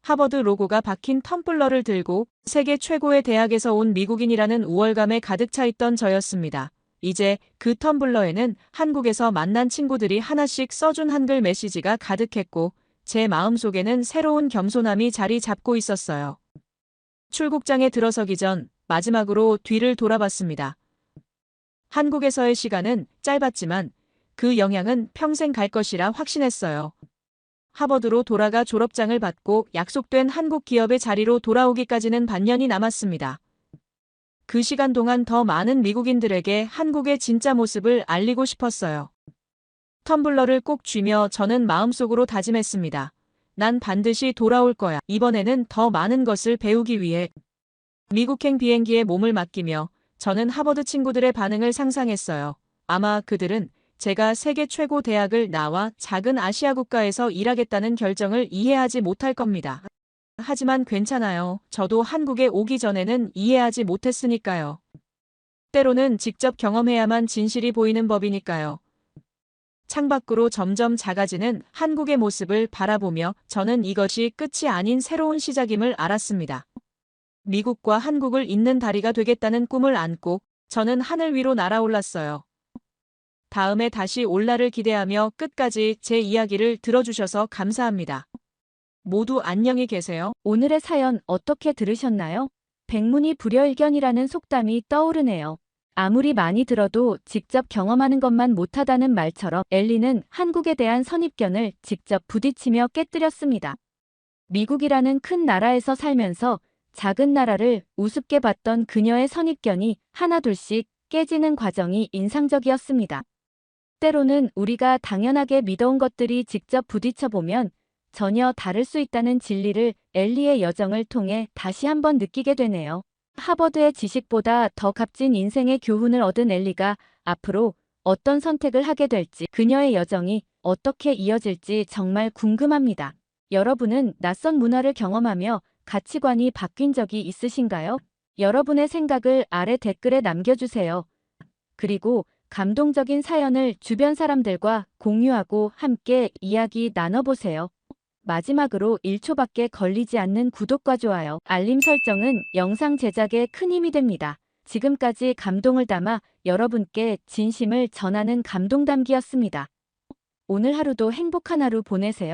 [SPEAKER 3] 하버드 로고가 박힌 텀블러를 들고 세계 최고의 대학에서 온 미국인이라는 우월감에 가득 차 있던 저였습니다. 이제 그 텀블러에는 한국에서 만난 친구들이 하나씩 써준 한글 메시지가 가득했고 제 마음속에는 새로운 겸손함이 자리 잡고 있었어요. 출국장에 들어서기 전 마지막으로 뒤를 돌아봤습니다. 한국에서의 시간은 짧았지만 그 영향은 평생 갈 것이라 확신했어요. 하버드로 돌아가 졸업장을 받고 약속된 한국 기업의 자리로 돌아오기까지는 반년이 남았습니다. 그 시간 동안 더 많은 미국인들에게 한국의 진짜 모습을 알리고 싶었어요. 텀블러를 꼭 쥐며 저는 마음속으로 다짐했습니다. 난 반드시 돌아올 거야. 이번에는 더 많은 것을 배우기 위해 미국행 비행기에 몸을 맡기며 저는 하버드 친구들의 반응을 상상했어요. 아마 그들은 제가 세계 최고 대학을 나와 작은 아시아 국가에서 일하겠다는 결정을 이해하지 못할 겁니다. 하지만 괜찮아요. 저도 한국에 오기 전에는 이해하지 못했으니까요. 때로는 직접 경험해야만 진실이 보이는 법이니까요. 창밖으로 점점 작아지는 한국의 모습을 바라보며 저는 이것이 끝이 아닌 새로운 시작임을 알았습니다. 미국과 한국을 잇는 다리가 되겠다는 꿈을 안고 저는 하늘 위로 날아올랐어요. 다음에 다시 올 날을 기대하며 끝까지 제 이야기를 들어주셔서 감사합니다. 모두 안녕히 계세요.
[SPEAKER 2] 오늘의 사연 어떻게 들으셨나요? 백문이 불여일견이라는 속담이 떠오르네요. 아무리 많이 들어도 직접 경험하는 것만 못하다는 말처럼 엘리는 한국에 대한 선입견을 직접 부딪히며 깨뜨렸습니다. 미국이라는 큰 나라에서 살면서 작은 나라를 우습게 봤던 그녀의 선입견이 하나둘씩 깨지는 과정이 인상적이었습니다. 때로는 우리가 당연하게 믿어온 것들이 직접 부딪혀보면 전혀 다를 수 있다는 진리를 엘리의 여정을 통해 다시 한번 느끼게 되네요. 하버드의 지식보다 더 값진 인생의 교훈을 얻은 엘리가 앞으로 어떤 선택을 하게 될지, 그녀의 여정이 어떻게 이어질지 정말 궁금합니다. 여러분은 낯선 문화를 경험하며 가치관이 바뀐 적이 있으신가요? 여러분의 생각을 아래 댓글에 남겨주세요. 그리고 감동적인 사연을 주변 사람들과 공유하고 함께 이야기 나눠보세요. 마지막으로 1초밖에 걸리지 않는 구독과 좋아요, 알림 설정은 영상 제작에 큰 힘이 됩니다. 지금까지 감동을 담아 여러분께 진심을 전하는 감동담기였습니다. 오늘 하루도 행복한 하루 보내세요.